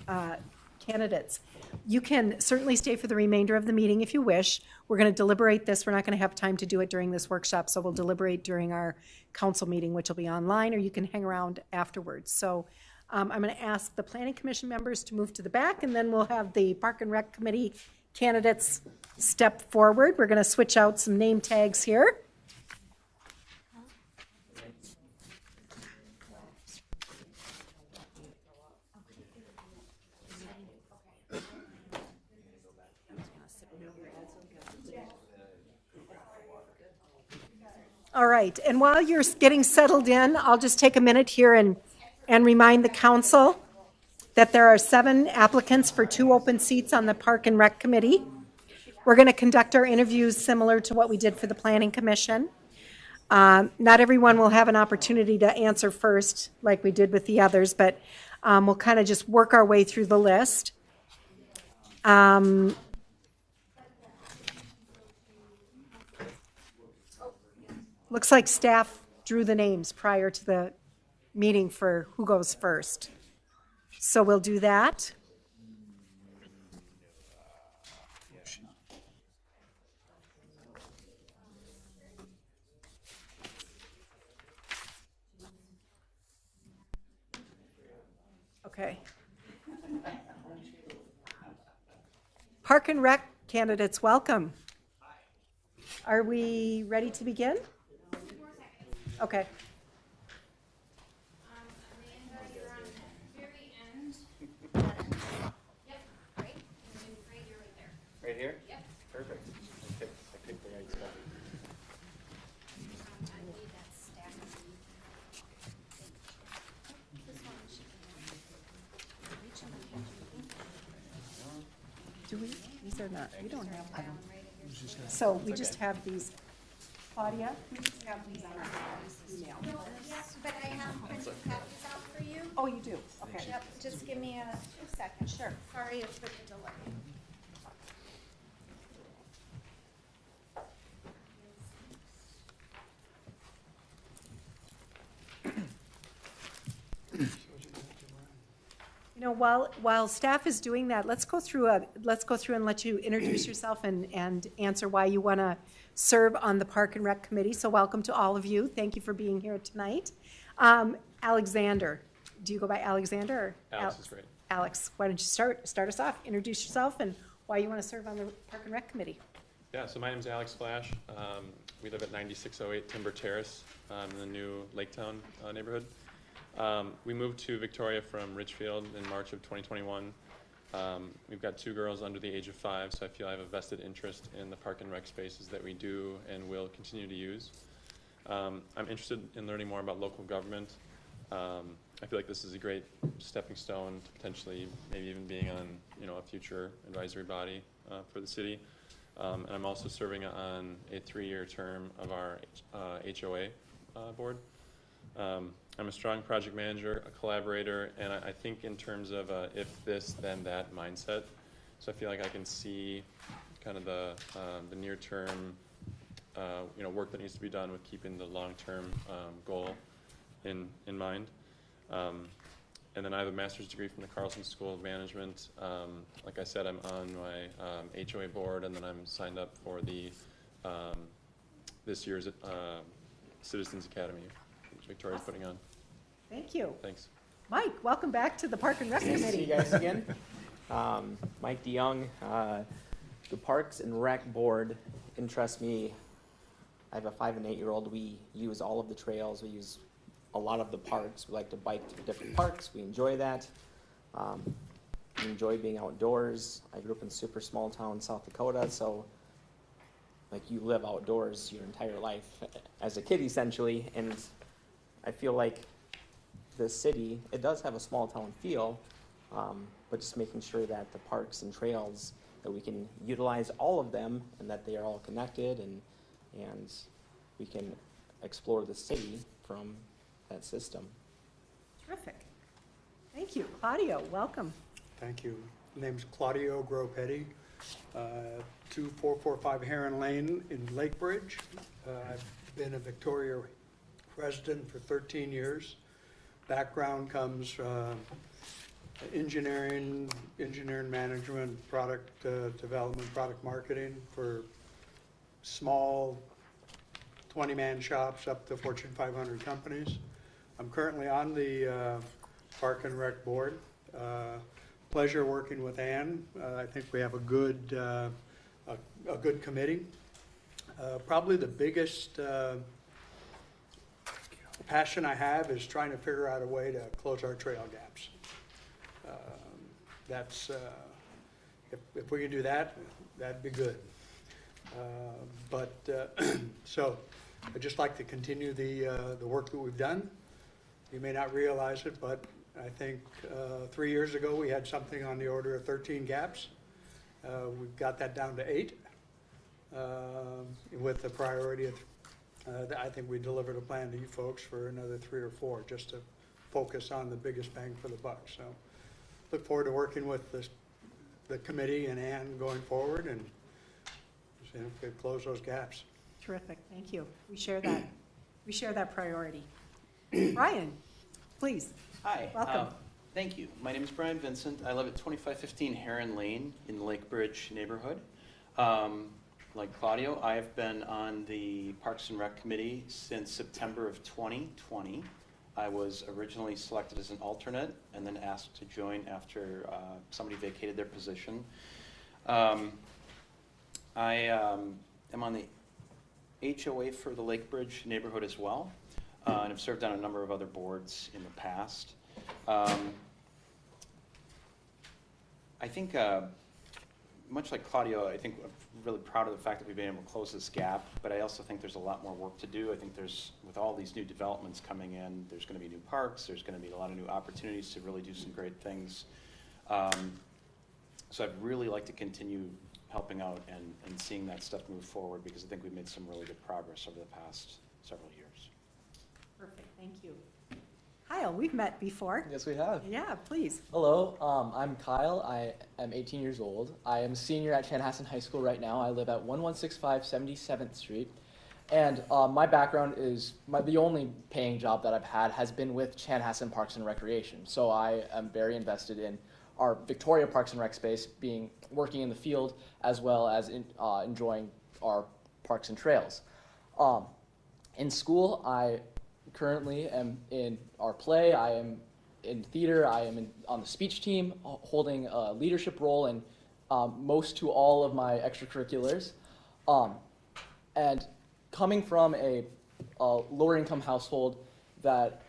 candidates. You can certainly stay for the remainder of the meeting if you wish. We're going to deliberate this. We're not going to have time to do it during this workshop, so we'll deliberate during our council meeting, which will be online, or you can hang around afterwards. So I'm going to ask the Planning Commission members to move to the back, and then we'll have the Park and Rec Committee candidates step forward. We're going to switch out some name tags here. All right, and while you're getting settled in, I'll just take a minute here and remind the council that there are 7 applicants for 2 open seats on the Park and Rec Committee. We're going to conduct our interviews similar to what we did for the Planning Commission. Not everyone will have an opportunity to answer first like we did with the others, but we'll kind of just work our way through the list. Looks like staff drew the names prior to the meeting for who goes first. So we'll do that. Okay. Park and Rec candidates, welcome. Are we ready to begin? Okay. Amanda, you're on the very end. Yep, right. You're right there. Right here? Yep. Perfect. I picked the right spot. I believe that's staff. This one should be. Do we? These are not, we don't have them. So we just have these. Claudia, we just have these on our email. Yes, but I have printed copies out for you. Oh, you do? Okay. Yep, just give me a second. Sure. Sorry for the delay. You know, while staff is doing that, let's go through and let you introduce yourself and answer why you want to serve on the Park and Rec Committee. So welcome to all of you. Thank you for being here tonight. Alexander, do you go by Alexander? Or Alex is great. Alex, why don't you start us off? Introduce yourself and why you want to serve on the Park and Rec Committee. Yeah, so my name's Alex Flash. We live at 9608 Timber Terrace in the new Laketown neighborhood. We moved to Victoria from Richfield in March of 2021. We've got 2 girls under the age of 5, so I feel I have a vested interest in the park and rec spaces that we do and will continue to use. I'm interested in learning more about local government. I feel like this is a great stepping stone to potentially maybe even being on a future advisory body for the city. And I'm also serving on a 3-year term of our HOA board. I'm a strong project manager, a collaborator, and I think in terms of if this, then that mindset. So I feel like I can see kind of the near-term, work that needs to be done with keeping the long-term goal in mind. And then I have a master's degree from the Carlson School of Management. Like I said, I'm on my HOA board, and then I'm signed up for the this year's Citizens Academy, which Victoria's putting on. Thank you. Thanks. Mike, welcome back to the Park and Rec Nice to see Committee. you guys again. Mike DeYoung, the Parks and Rec Board interests me. I have a 5 and 8-year-old. We use all of the trails. We use a lot of the parks. We like to bike to different parks. We enjoy that. enjoy being outdoors. I grew up in super small town South Dakota, so like you live outdoors your entire life as a kid essentially, and I feel like the city, it does have a small town feel, but just making sure that the parks and trails, that we can utilize all of them and that they are all connected, and we can explore the city from that system. Terrific. Thank you. Claudio, welcome. Thank you. Name's Claudio Groppetti, 2445 Heron Lane in Lakebridge. I've been a Victoria resident for 13 years. Background comes engineering management, product development, product marketing for small 20-man shops up to Fortune 500 companies. I'm currently on the Park and Rec Board. Pleasure working with Ann. I think we have a good committee. Probably the biggest passion I have is trying to figure out a way to close our trail gaps. That's if we can do that, that'd be good. So I'd just like to continue the work that we've done. You may not realize it, but I think 3 years ago we had something on the order of 13 gaps. We've got that down to 8 with the priority of, I think we delivered a plan to you folks for another 3 or 4 just to focus on the biggest bang for the buck. So look forward to working with the committee and Ann going forward and see if we can close those gaps. Terrific. Thank you. We share that. We share that priority. Brian, please. Hi. Welcome. Thank you. My name is Brian Vincent. I live at 2515 Heron Lane in the Lakebridge neighborhood. Like Claudio, I have been on the Parks and Rec Committee since September of 2020. I was originally selected as an alternate and then asked to join after somebody vacated their position. I am on the HOA for the Lakebridge neighborhood as well, and have served on a number of other boards in the past. I think, much like Claudio, I think I'm really proud of the fact that we've been able to close this gap, but I also think there's a lot more work to do. I think with all these new developments coming in, there's going to be new parks, there's going to be a lot of new opportunities to really do some great things. So I'd really like to continue helping out and seeing that stuff move forward, because I think we've made some really good progress over the past several years. Perfect. Thank you. Kyle, we've met before. Yes, we have. Yeah, please. Hello, I'm Kyle. I am 18 years old. I am a senior at Chanhassen High School right now. I live at 1165 77th Street. And my background is, the only paying job that I've had has been with Chanhassen Parks and Recreation. So I am very invested in our Victoria Parks and Rec space, working in the field, as well as enjoying our parks and trails. In school, I currently am in our play, I am in theater, I am on the speech team, holding a leadership role in most to all of my extracurriculars. And coming from a lower income household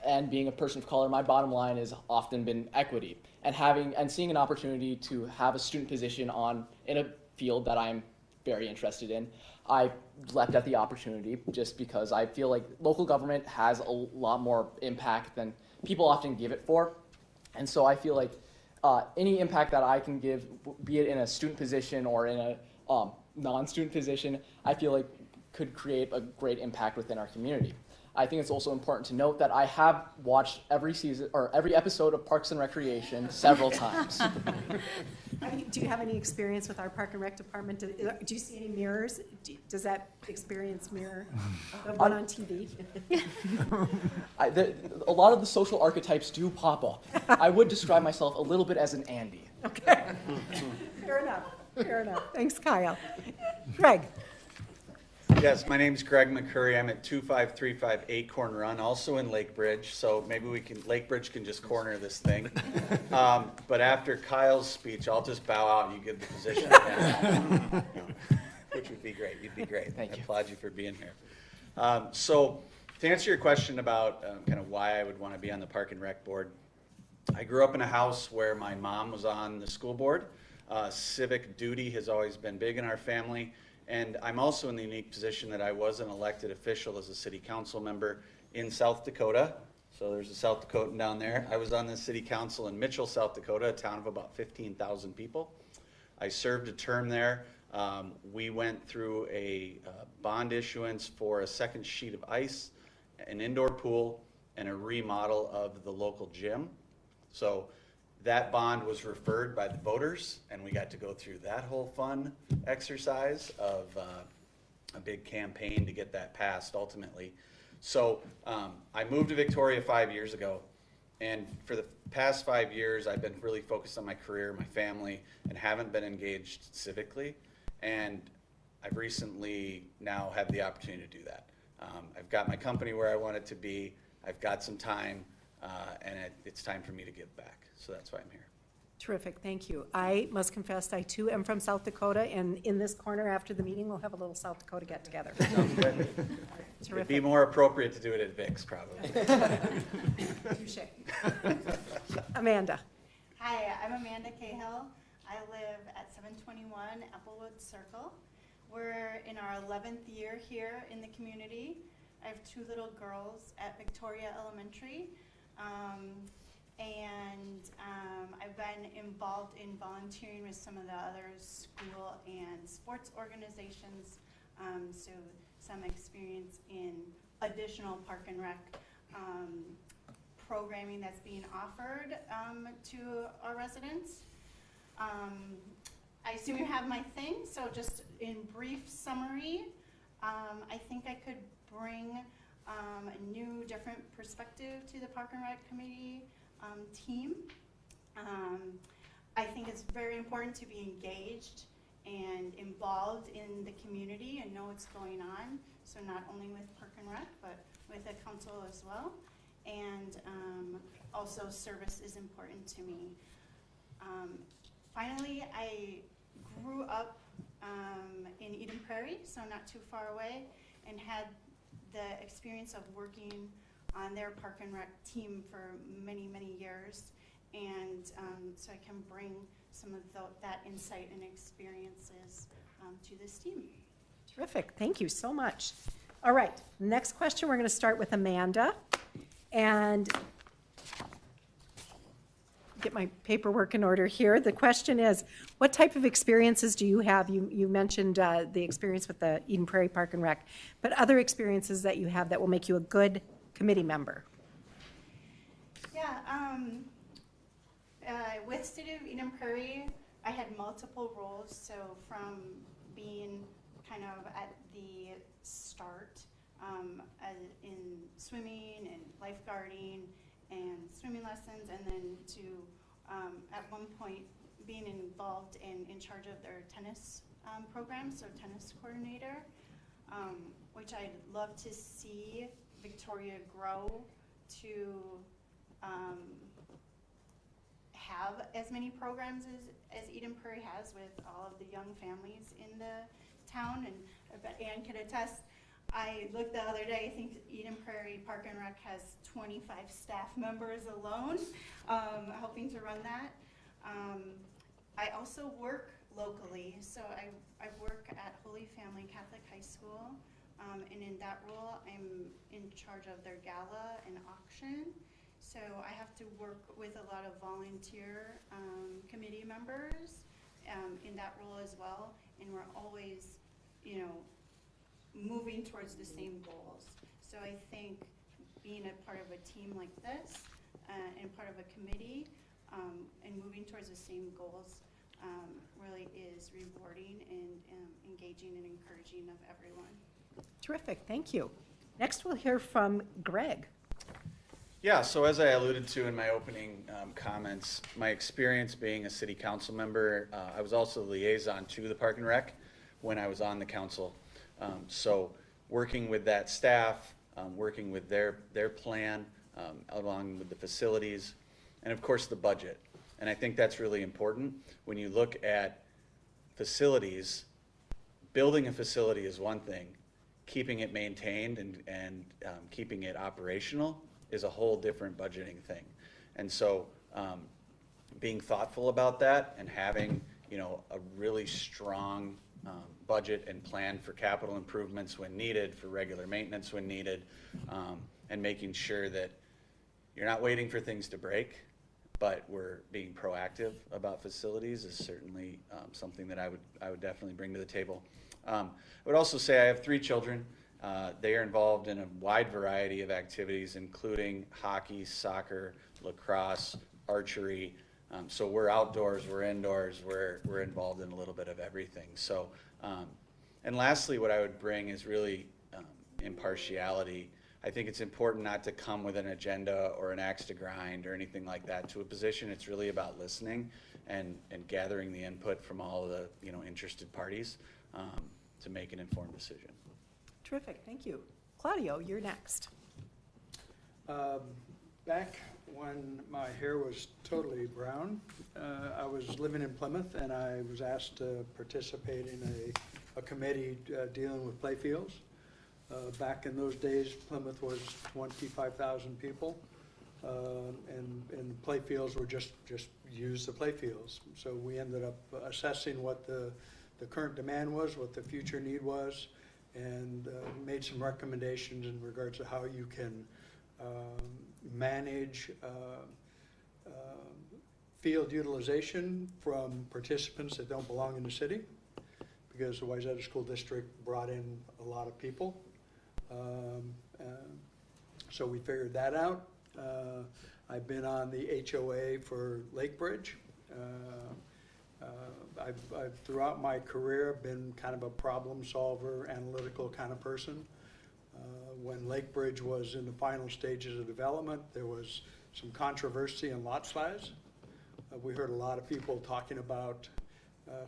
and being a person of color, my bottom line has often been equity, and seeing an opportunity to have a student position in a field that I'm very interested in. I leapt at the opportunity just because I feel like local government has a lot more impact than people often give it for. And so I feel like any impact that I can give, be it in a student position or in a non-student position, I feel like could create a great impact within our community. I think it's also important to note that I have watched every episode of Parks and Recreation several times. Do you have any experience with our Park and Rec department? Do you see any mirrors? Does that experience mirror the one on TV? A lot of the social archetypes do pop up. I would describe myself a little bit as an Andy. Okay. Fair enough. Fair enough. Thanks, Kyle. Greg. Yes, my name's Greg McCurry. I'm at 2535 Acorn Run, also in Lakebridge. So maybe Lakebridge can just corner this thing. But after Kyle's speech, I'll just bow out and you give the position again. Which would be great. You'd be great. Thank you. I applaud you for being here. So to answer your question about kind of why I would want to be on the Park and Rec Board, I grew up in a house where my mom was on the school board. Civic duty has always been big in our family. And I'm also in the unique position that I was an elected official as a city council member in South Dakota. So there's a South Dakotan down there. I was on the city council in Mitchell, South Dakota, a town of about 15,000 people. I served a term there. We went through a bond issuance for a second sheet of ice, an indoor pool, and a remodel of the local gym. So that bond was referred by the voters, and we got to go through that whole fun exercise of a big campaign to get that passed ultimately. So I moved to Victoria 5 years ago, and for the past 5 years I've been really focused on my career, my family, and haven't been engaged civically. And I've recently now had the opportunity to do that. I've got my company where I want it to be. I've got some time, and it's time for me to give back. So that's why I'm here. Terrific, thank you. I must confess, I too am from South Dakota, and in this corner after the meeting, we'll have a little South Dakota get-together. It'd be more appropriate to do it at Vic's, probably. Touche. Amanda. Hi, I'm Amanda Cahill. I live at 721 Applewood Circle. We're in our 11th year here in the community. I have 2 little girls at Victoria Elementary. I've been involved in volunteering with some of the other school and sports organizations, so some experience in additional Park and Rec programming that's being offered to our residents. I assume you have my thing, so just in brief summary, I think I could bring a new, different perspective to the Park and Rec Committee team. I think it's very important to be engaged and involved in the community and know what's going on. So not only with Park and Rec, but with the council as well. And also service is important to me. Finally, I grew up in Eden Prairie, so not too far away, and had the experience of working on their Park and Rec team for many, many years. And so I can bring some of that insight and experiences to this team. Terrific, thank you so much. All right, next question, we're going to start with Amanda. And get my paperwork in order here. The question is, what type of experiences do you have? You mentioned the experience with the Eden Prairie Park and Rec, but other experiences that you have that will make you a good committee member? Yeah, with City of Eden Prairie, I had multiple roles. So from being kind of at the start in swimming and lifeguarding and swimming lessons, and then to at one point being involved and in charge of their tennis program, so tennis coordinator, which I'd love to see Victoria grow to have as many programs as Eden Prairie has, with all of the young families in the town. And I bet Ann can attest. I looked the other day, I think Eden Prairie Park and Rec has 25 staff members alone helping to run that. I also work locally, so I work at Holy Family Catholic High School, and in that role I'm in charge of their gala and auction. So I have to work with a lot of volunteer committee members in that role as well, and we're always, you know, moving towards the same goals. So I think being a part of a team like this and part of a committee and moving towards the same goals really is rewarding and engaging and encouraging of everyone. Terrific, thank you. Next we'll hear from Greg. Yeah, so as I alluded to in my opening comments, my experience being a city council member, I was also the liaison to the Park and Rec when I was on the council. So working with that staff, working with their plan, along with the facilities, and of course the budget. And I think that's really important. When you look at facilities, building a facility is one thing. Keeping it maintained and keeping it operational is a whole different budgeting thing. And so being thoughtful about that and having, you know, a really strong budget and plan for capital improvements when needed, for regular maintenance when needed, and making sure that you're not waiting for things to break, but we're being proactive about facilities is certainly something that I would definitely bring to the table. I would also say I have 3 children. They are involved in a wide variety of activities, including hockey, soccer, lacrosse, archery. So we're outdoors, we're indoors, we're involved in a little bit of everything. So, and lastly, what I would bring is really impartiality. I think it's important not to come with an agenda or an axe to grind or anything like that to a position. It's really about listening and gathering the input from all of the, you know, interested parties to make an informed decision. Terrific, thank you. Claudio, you're next. Back when my hair was totally brown, I was living in Plymouth, and I was asked to participate in a committee dealing with playfields. Back in those days, Plymouth was 25,000 people, and playfields were just use the playfields. So we ended up assessing what the current demand was, what the future need was, and made some recommendations in regards to how you can manage field utilization from participants that don't belong in the city, because the Wayzata School District brought in a lot of people. So we figured that out. I've been on the HOA for Lake Bridge. I've throughout my career been kind of a problem solver, analytical kind of person. When Lake Bridge was in the final stages of development, there was some controversy in lot size. We heard a lot of people talking about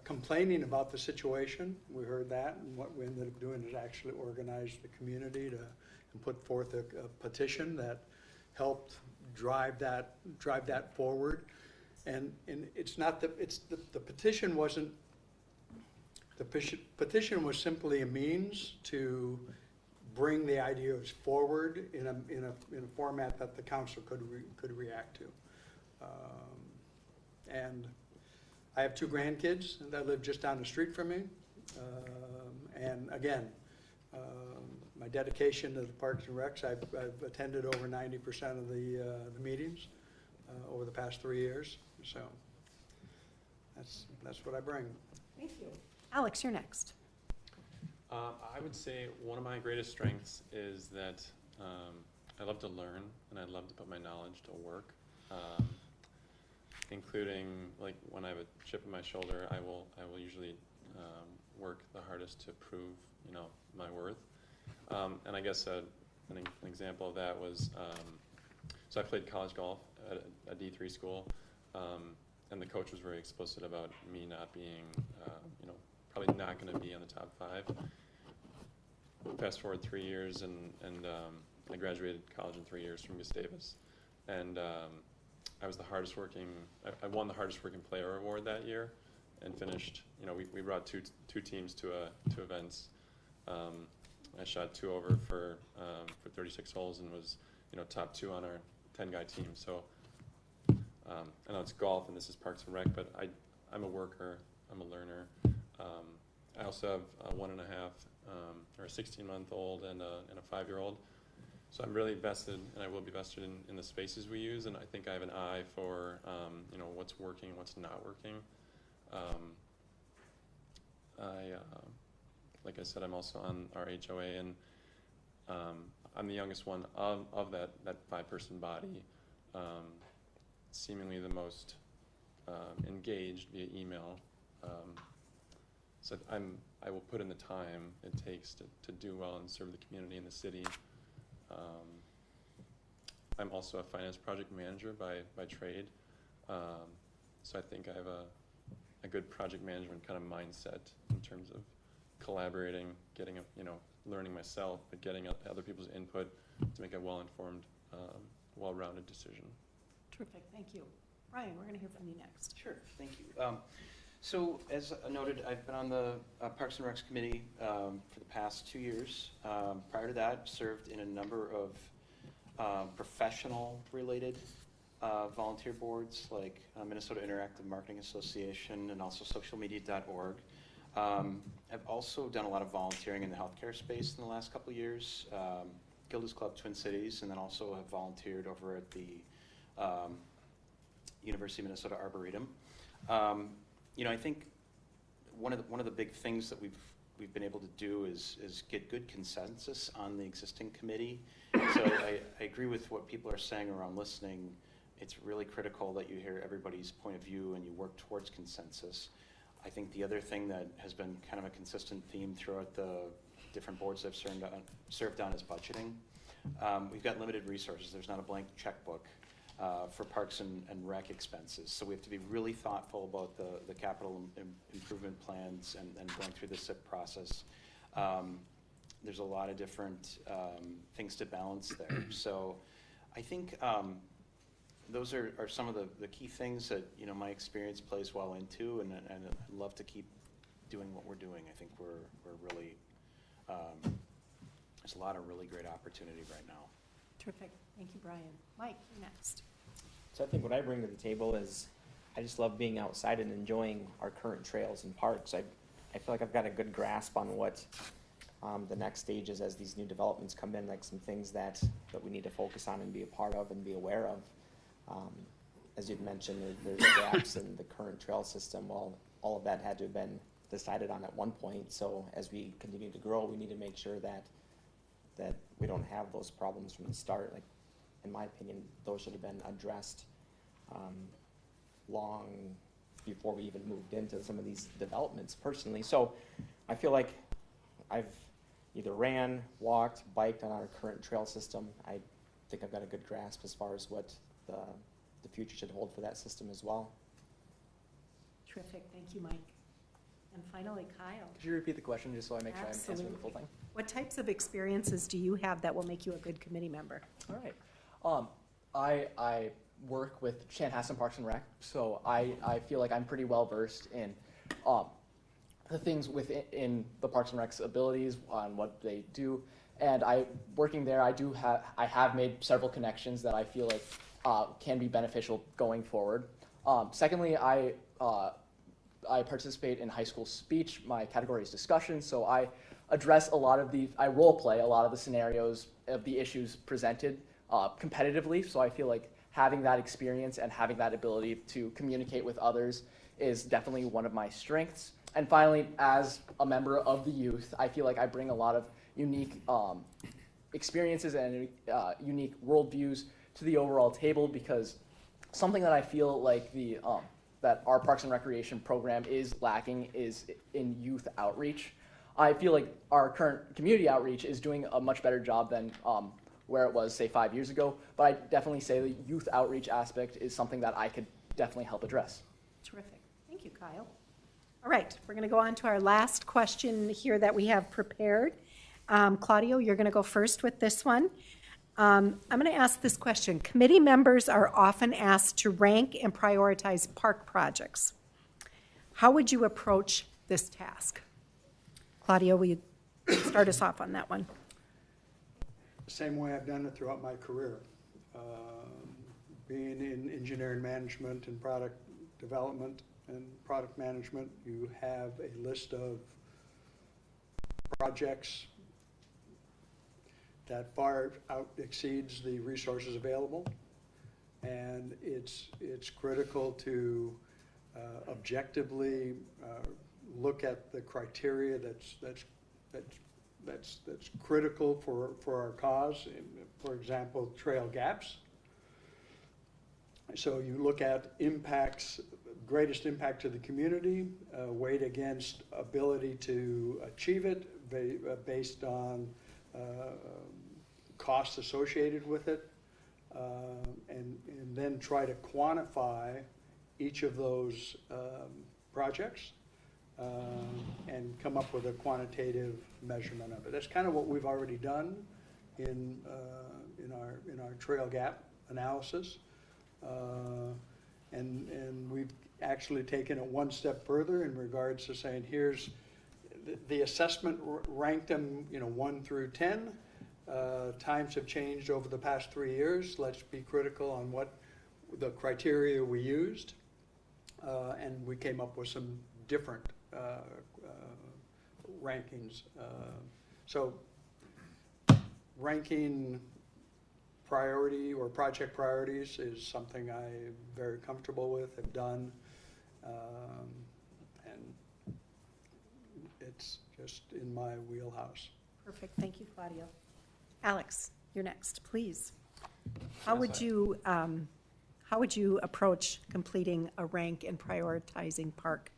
complaining about the situation. We heard that, and what we ended up doing is actually organize the community and put forth a petition that helped drive that forward. And it's not that the petition wasn't. The petition was simply a means to bring the ideas forward in a format that the council could react to. And I have 2 grandkids that live just down the street from me. And again, my dedication to the Parks and Recs, I've attended over 90% of the meetings over the past 3 years. So that's what I bring. Thank you. Alex, you're next. I would say one of my greatest strengths is that I love to learn and I love to put my knowledge to work, including like when I have a chip in my shoulder, I will usually work the hardest to prove, you know, my worth. And I guess an example of that was, so I played college golf at a D3 school, and the coach was very explicit about me not being, you know, probably not going to be on the top 5. Fast forward 3 years, and I graduated college in 3 years from Gustavus, and I was the hardest working. I won the hardest working player award that year, and finished. You know, we brought two teams to events. I shot 2 over for 36 holes and was, you know, top 2 on our 10-guy team. So I know it's golf and this is Parks and Rec, but I'm a worker. I'm a learner. I also have a 1.5 or a 16-month-old and a 5-year-old. So I'm really vested, and I will be vested in the spaces we use, and I think I have an eye for you know, what's working, what's not working. Like I said, I'm also on our HOA, and I'm the youngest one of that 5-person body, seemingly the most engaged via email. So I will put in the time it takes to do well and serve the community and the city. I'm also a finance project manager by trade, so I think I have a good project management kind of mindset in terms of collaborating, getting learning myself, but getting other people's input to make a well-informed, well-rounded decision. Terrific, thank you. Ryan, we're going to hear from you next. Sure, thank you. So as noted, I've been on the Parks and Recs Committee for the past 2 years. Prior to that, served in a number of professional-related volunteer boards like Minnesota Interactive Marketing Association and also socialmedia.org. I've also done a lot of volunteering in the healthcare space in the last couple of years. Gilda's Club Twin Cities, and then also have volunteered over at the University of Minnesota Arboretum. You know, I think one of the big things that we've been able to do is get good consensus on the existing committee. So I agree with what people are saying around listening. It's really critical that you hear everybody's point of view and you work towards consensus. I think the other thing that has been kind of a consistent theme throughout the different boards I've served on is budgeting. We've got limited resources. There's not a blank checkbook for parks and rec expenses. So we have to be really thoughtful about the capital improvement plans and going through the SIP process. There's a lot of different things to balance there. So I think those are some of the key things that, you know, my experience plays well into, and I'd love to keep doing what we're doing. I think we're really, there's a lot of really great opportunity right now. Terrific. Thank you, Brian. Mike, you're next. So I think what I bring to the table is I just love being outside and enjoying our current trails and parks. I feel like I've got a good grasp on what the next stage is as these new developments come in, like some things that we need to focus on and be a part of and be aware of. As you'd mentioned, there's gaps in the current trail system. Well, all of that had to have been decided on at one point. So as we continue to grow, we need to make sure that we don't have those problems from the start. Like, in my opinion, those should have been addressed long before we even moved into some of these developments personally. So I feel like I've either ran, walked, biked on our current trail system. I think I've got a good grasp as far as what the future should hold for that system as well. Terrific. Thank you, Mike. And finally, Kyle. Could you repeat the question just so I make sure I'm answering the full Absolutely. thing? What types of experiences do you have that will make you a good committee member? All right. I work with Chanhassen Parks and Rec, so I feel like I'm pretty well versed in the things within the Parks and Rec's abilities on what they do. And working there, I have made several connections that I feel like can be beneficial going forward. Secondly, I participate in high school speech. My category is discussion, so I address I role play a lot of the scenarios of the issues presented competitively. So I feel like having that experience and having that ability to communicate with others is definitely one of my strengths. And finally, as a member of the youth, I feel like I bring a lot of unique experiences and unique worldviews to the overall table, because something that I feel like that our Parks and Recreation program is lacking is in youth outreach. I feel like our current community outreach is doing a much better job than where it was, say, 5 years ago, but I definitely say the youth outreach aspect is something that I could definitely help address. Terrific. Thank you, Kyle. All right, we're going to go on to our last question here that we have prepared. Claudio, you're going to go first with this one. I'm going to ask this question. Committee members are often asked to rank and prioritize park projects. How would you approach this task? Claudio, will you start us off on that one? The same way I've done it throughout my career. Being in engineering management and product development and product management, you have a list of projects that far out exceeds the resources available, and it's critical to objectively look at the criteria that's critical for our cause. For example, trail gaps. So you look at impacts, greatest impact to the community, weighed against ability to achieve it based on costs associated with it, and then try to quantify each of those projects and come up with a quantitative measurement of it. That's kind of what we've already done in our trail gap analysis, and we've actually taken it one step further in regards to saying, here's the assessment ranked them 1 through 10. Times have changed over the past 3 years. Let's be critical on what the criteria we used, and we came up with some different rankings. So ranking priority or project priorities is something I'm very comfortable with, have done, and it's just in my wheelhouse. Perfect, thank you, Claudio. Alex, you're next, please. How would you approach completing a rank and prioritizing park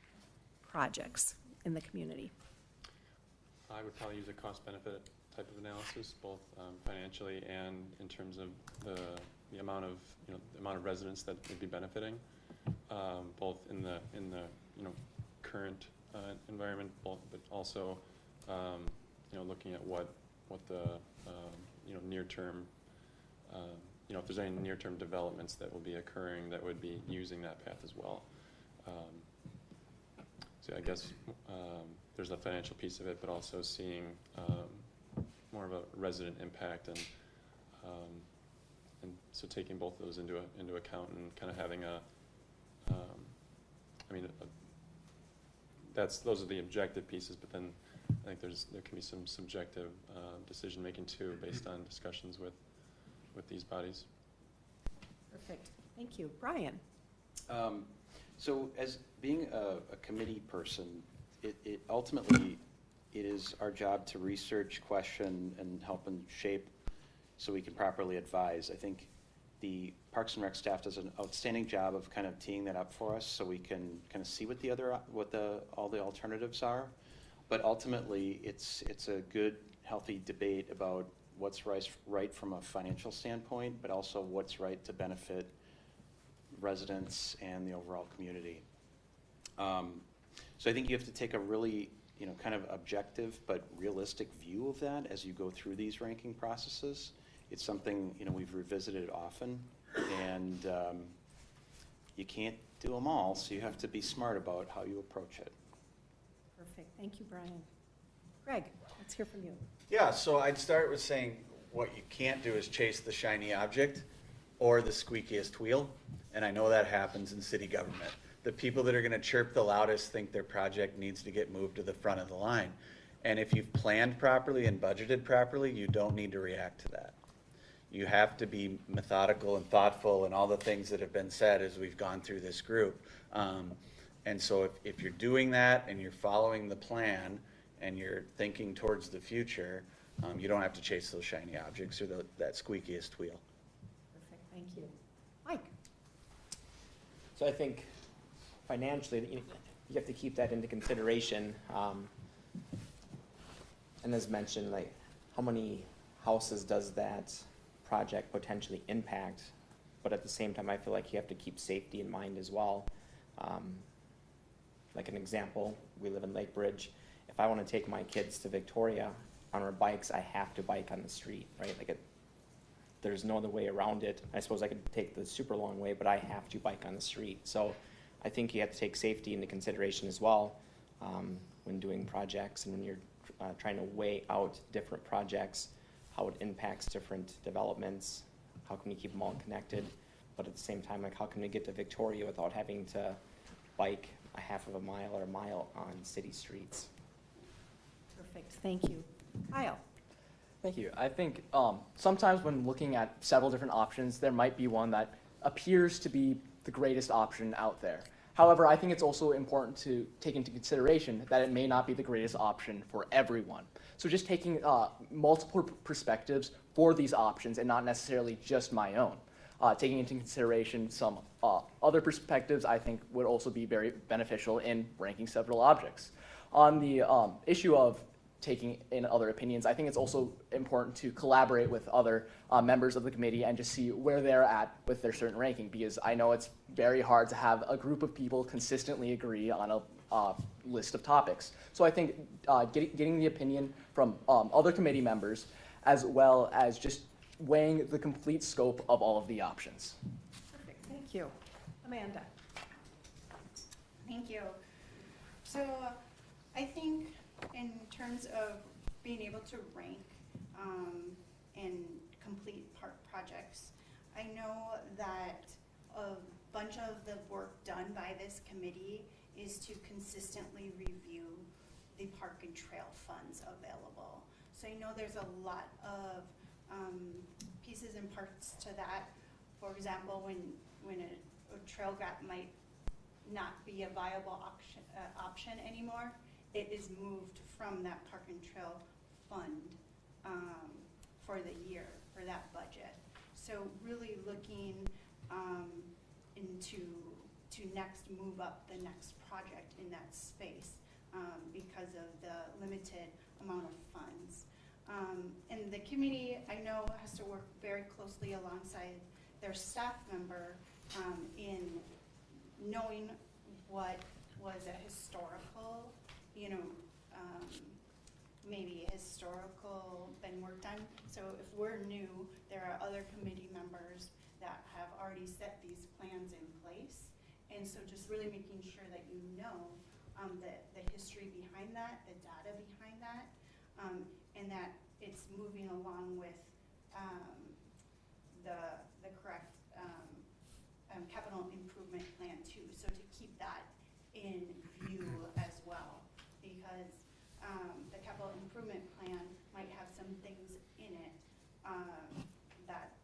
projects in the community? I would probably use a cost-benefit type of analysis, both financially and in terms of the amount of the amount of residents that would be benefiting, both in the current environment, but also looking at what the near term if there's any near term developments that will be occurring that would be using that path as well. So I guess there's the financial piece of it, but also seeing more of a resident impact, and so taking both of those into account and kind of having those are the objective pieces, but then I think there can be some subjective decision making too, based on discussions with these bodies. Perfect, thank you. Brian? So as being a committee person, it ultimately, it is our job to research, question, and help and shape so we can properly advise. I think the Parks and Rec staff does an outstanding job of kind of teeing that up for us so we can kind of see what all the alternatives are. But ultimately, it's a good, healthy debate about what's right from a financial standpoint, but also what's right to benefit residents and the overall community. So I think you have to take a really, kind of objective but realistic view of that as you go through these ranking processes. It's something, we've revisited often, and you can't do them all, so you have to be smart about how you approach it. Perfect, thank you, Brian. Greg, let's hear from you. Yeah, so I'd start with saying what you can't do is chase the shiny object or the squeakiest wheel, and I know that happens in city government. The people that are going to chirp the loudest think their project needs to get moved to the front of the line. And if you've planned properly and budgeted properly, you don't need to react to that. You have to be methodical and thoughtful and all the things that have been said as we've gone through this group. And so if you're doing that and you're following the plan and you're thinking towards the future, you don't have to chase those shiny objects or that squeakiest wheel. Perfect, thank you. Mike? So I think financially, you have to keep that into consideration. And as mentioned, like, how many houses does that project potentially impact? But at the same time, I feel like you have to keep safety in mind as well. Like an example, we live in Lake Bridge. If I want to take my kids to Victoria on our bikes, I have to bike on the street, right? There's no other way around it. I suppose I could take the super long way, but I have to bike on the street. So I think you have to take safety into consideration as well when doing projects, and when you're trying to weigh out different projects, how it impacts different developments, how can we keep them all connected, but at the same time, like, how can we get to Victoria without having to bike a half of a mile or a mile on city streets? Perfect, thank you. Kyle? Thank you. I think sometimes when looking at several different options, there might be one that appears to be the greatest option out there. However, I think it's also important to take into consideration that it may not be the greatest option for everyone. So just taking multiple perspectives for these options and not necessarily just my own. Taking into consideration some other perspectives, I think would also be very beneficial in ranking several objects. On the issue of taking in other opinions, I think it's also important to collaborate with other members of the committee and just see where they're at with their certain ranking, because I know it's very hard to have a group of people consistently agree on a list of topics. So I think getting the opinion from other committee members, as well as just weighing the complete scope of all of the options. Perfect, thank you. Amanda? Thank you. So I think in terms of being able to rank and complete park projects, I know that a bunch of the work done by this committee is to consistently review the park and trail funds available. So I know there's a lot of pieces and parts to that. For example, when a trail gap might not be a viable option anymore, it is moved from that park and trail fund for the year, for that budget. So really looking to next move up the next project in that space because of the limited amount of funds. And the committee, I know, has to work very closely alongside their staff member in knowing what was a historical, maybe historical been worked on. So if we're new, there are other committee members that have already set these plans in place. And so just really making sure that you know the history behind that, the data behind that, and that it's moving along with the correct capital improvement plan too. So to keep that in view as well, because the capital improvement plan might have some things in it that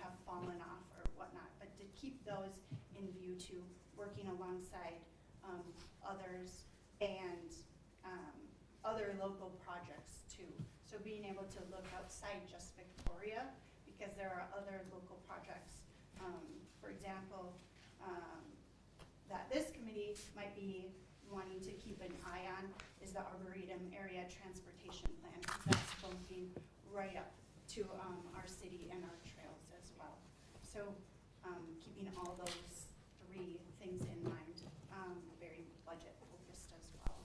have fallen off or whatnot, but to keep those in view too, working alongside others and other local projects too. So being able to look outside just Victoria, because there are other local projects, for example, that this committee might be wanting to keep an eye on is the Arboretum Area Transportation Plan. That's bumping right up to our city and our trails as well. So keeping all those three things in mind, very budget focused as well.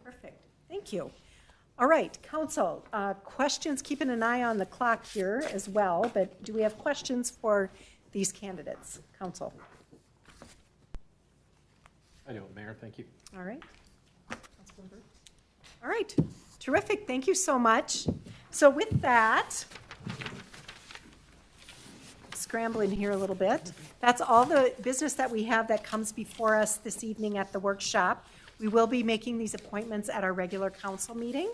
Perfect. Thank you. All right, council, questions, keeping an eye on the clock here as well, but do we have questions for these candidates? Council. I don't, Mayor, thank you. All right. All right, terrific. Thank you so much. So with that, scrambling here a little bit, that's all the business that we have that comes before us this evening at the workshop. We will be making these appointments at our regular council meeting.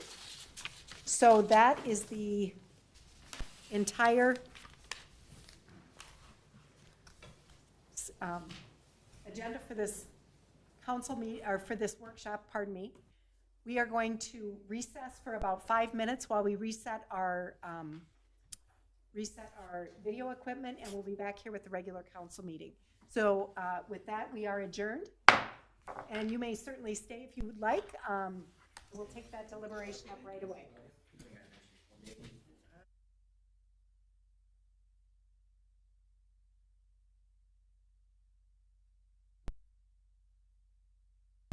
So that is the entire agenda for this council meet, or for this workshop, pardon me. We are going to recess for about 5 minutes while we reset our video equipment, and we'll be back here with the regular council meeting. So with that, we are adjourned, and you may certainly stay if you would like. We'll take that deliberation up right away.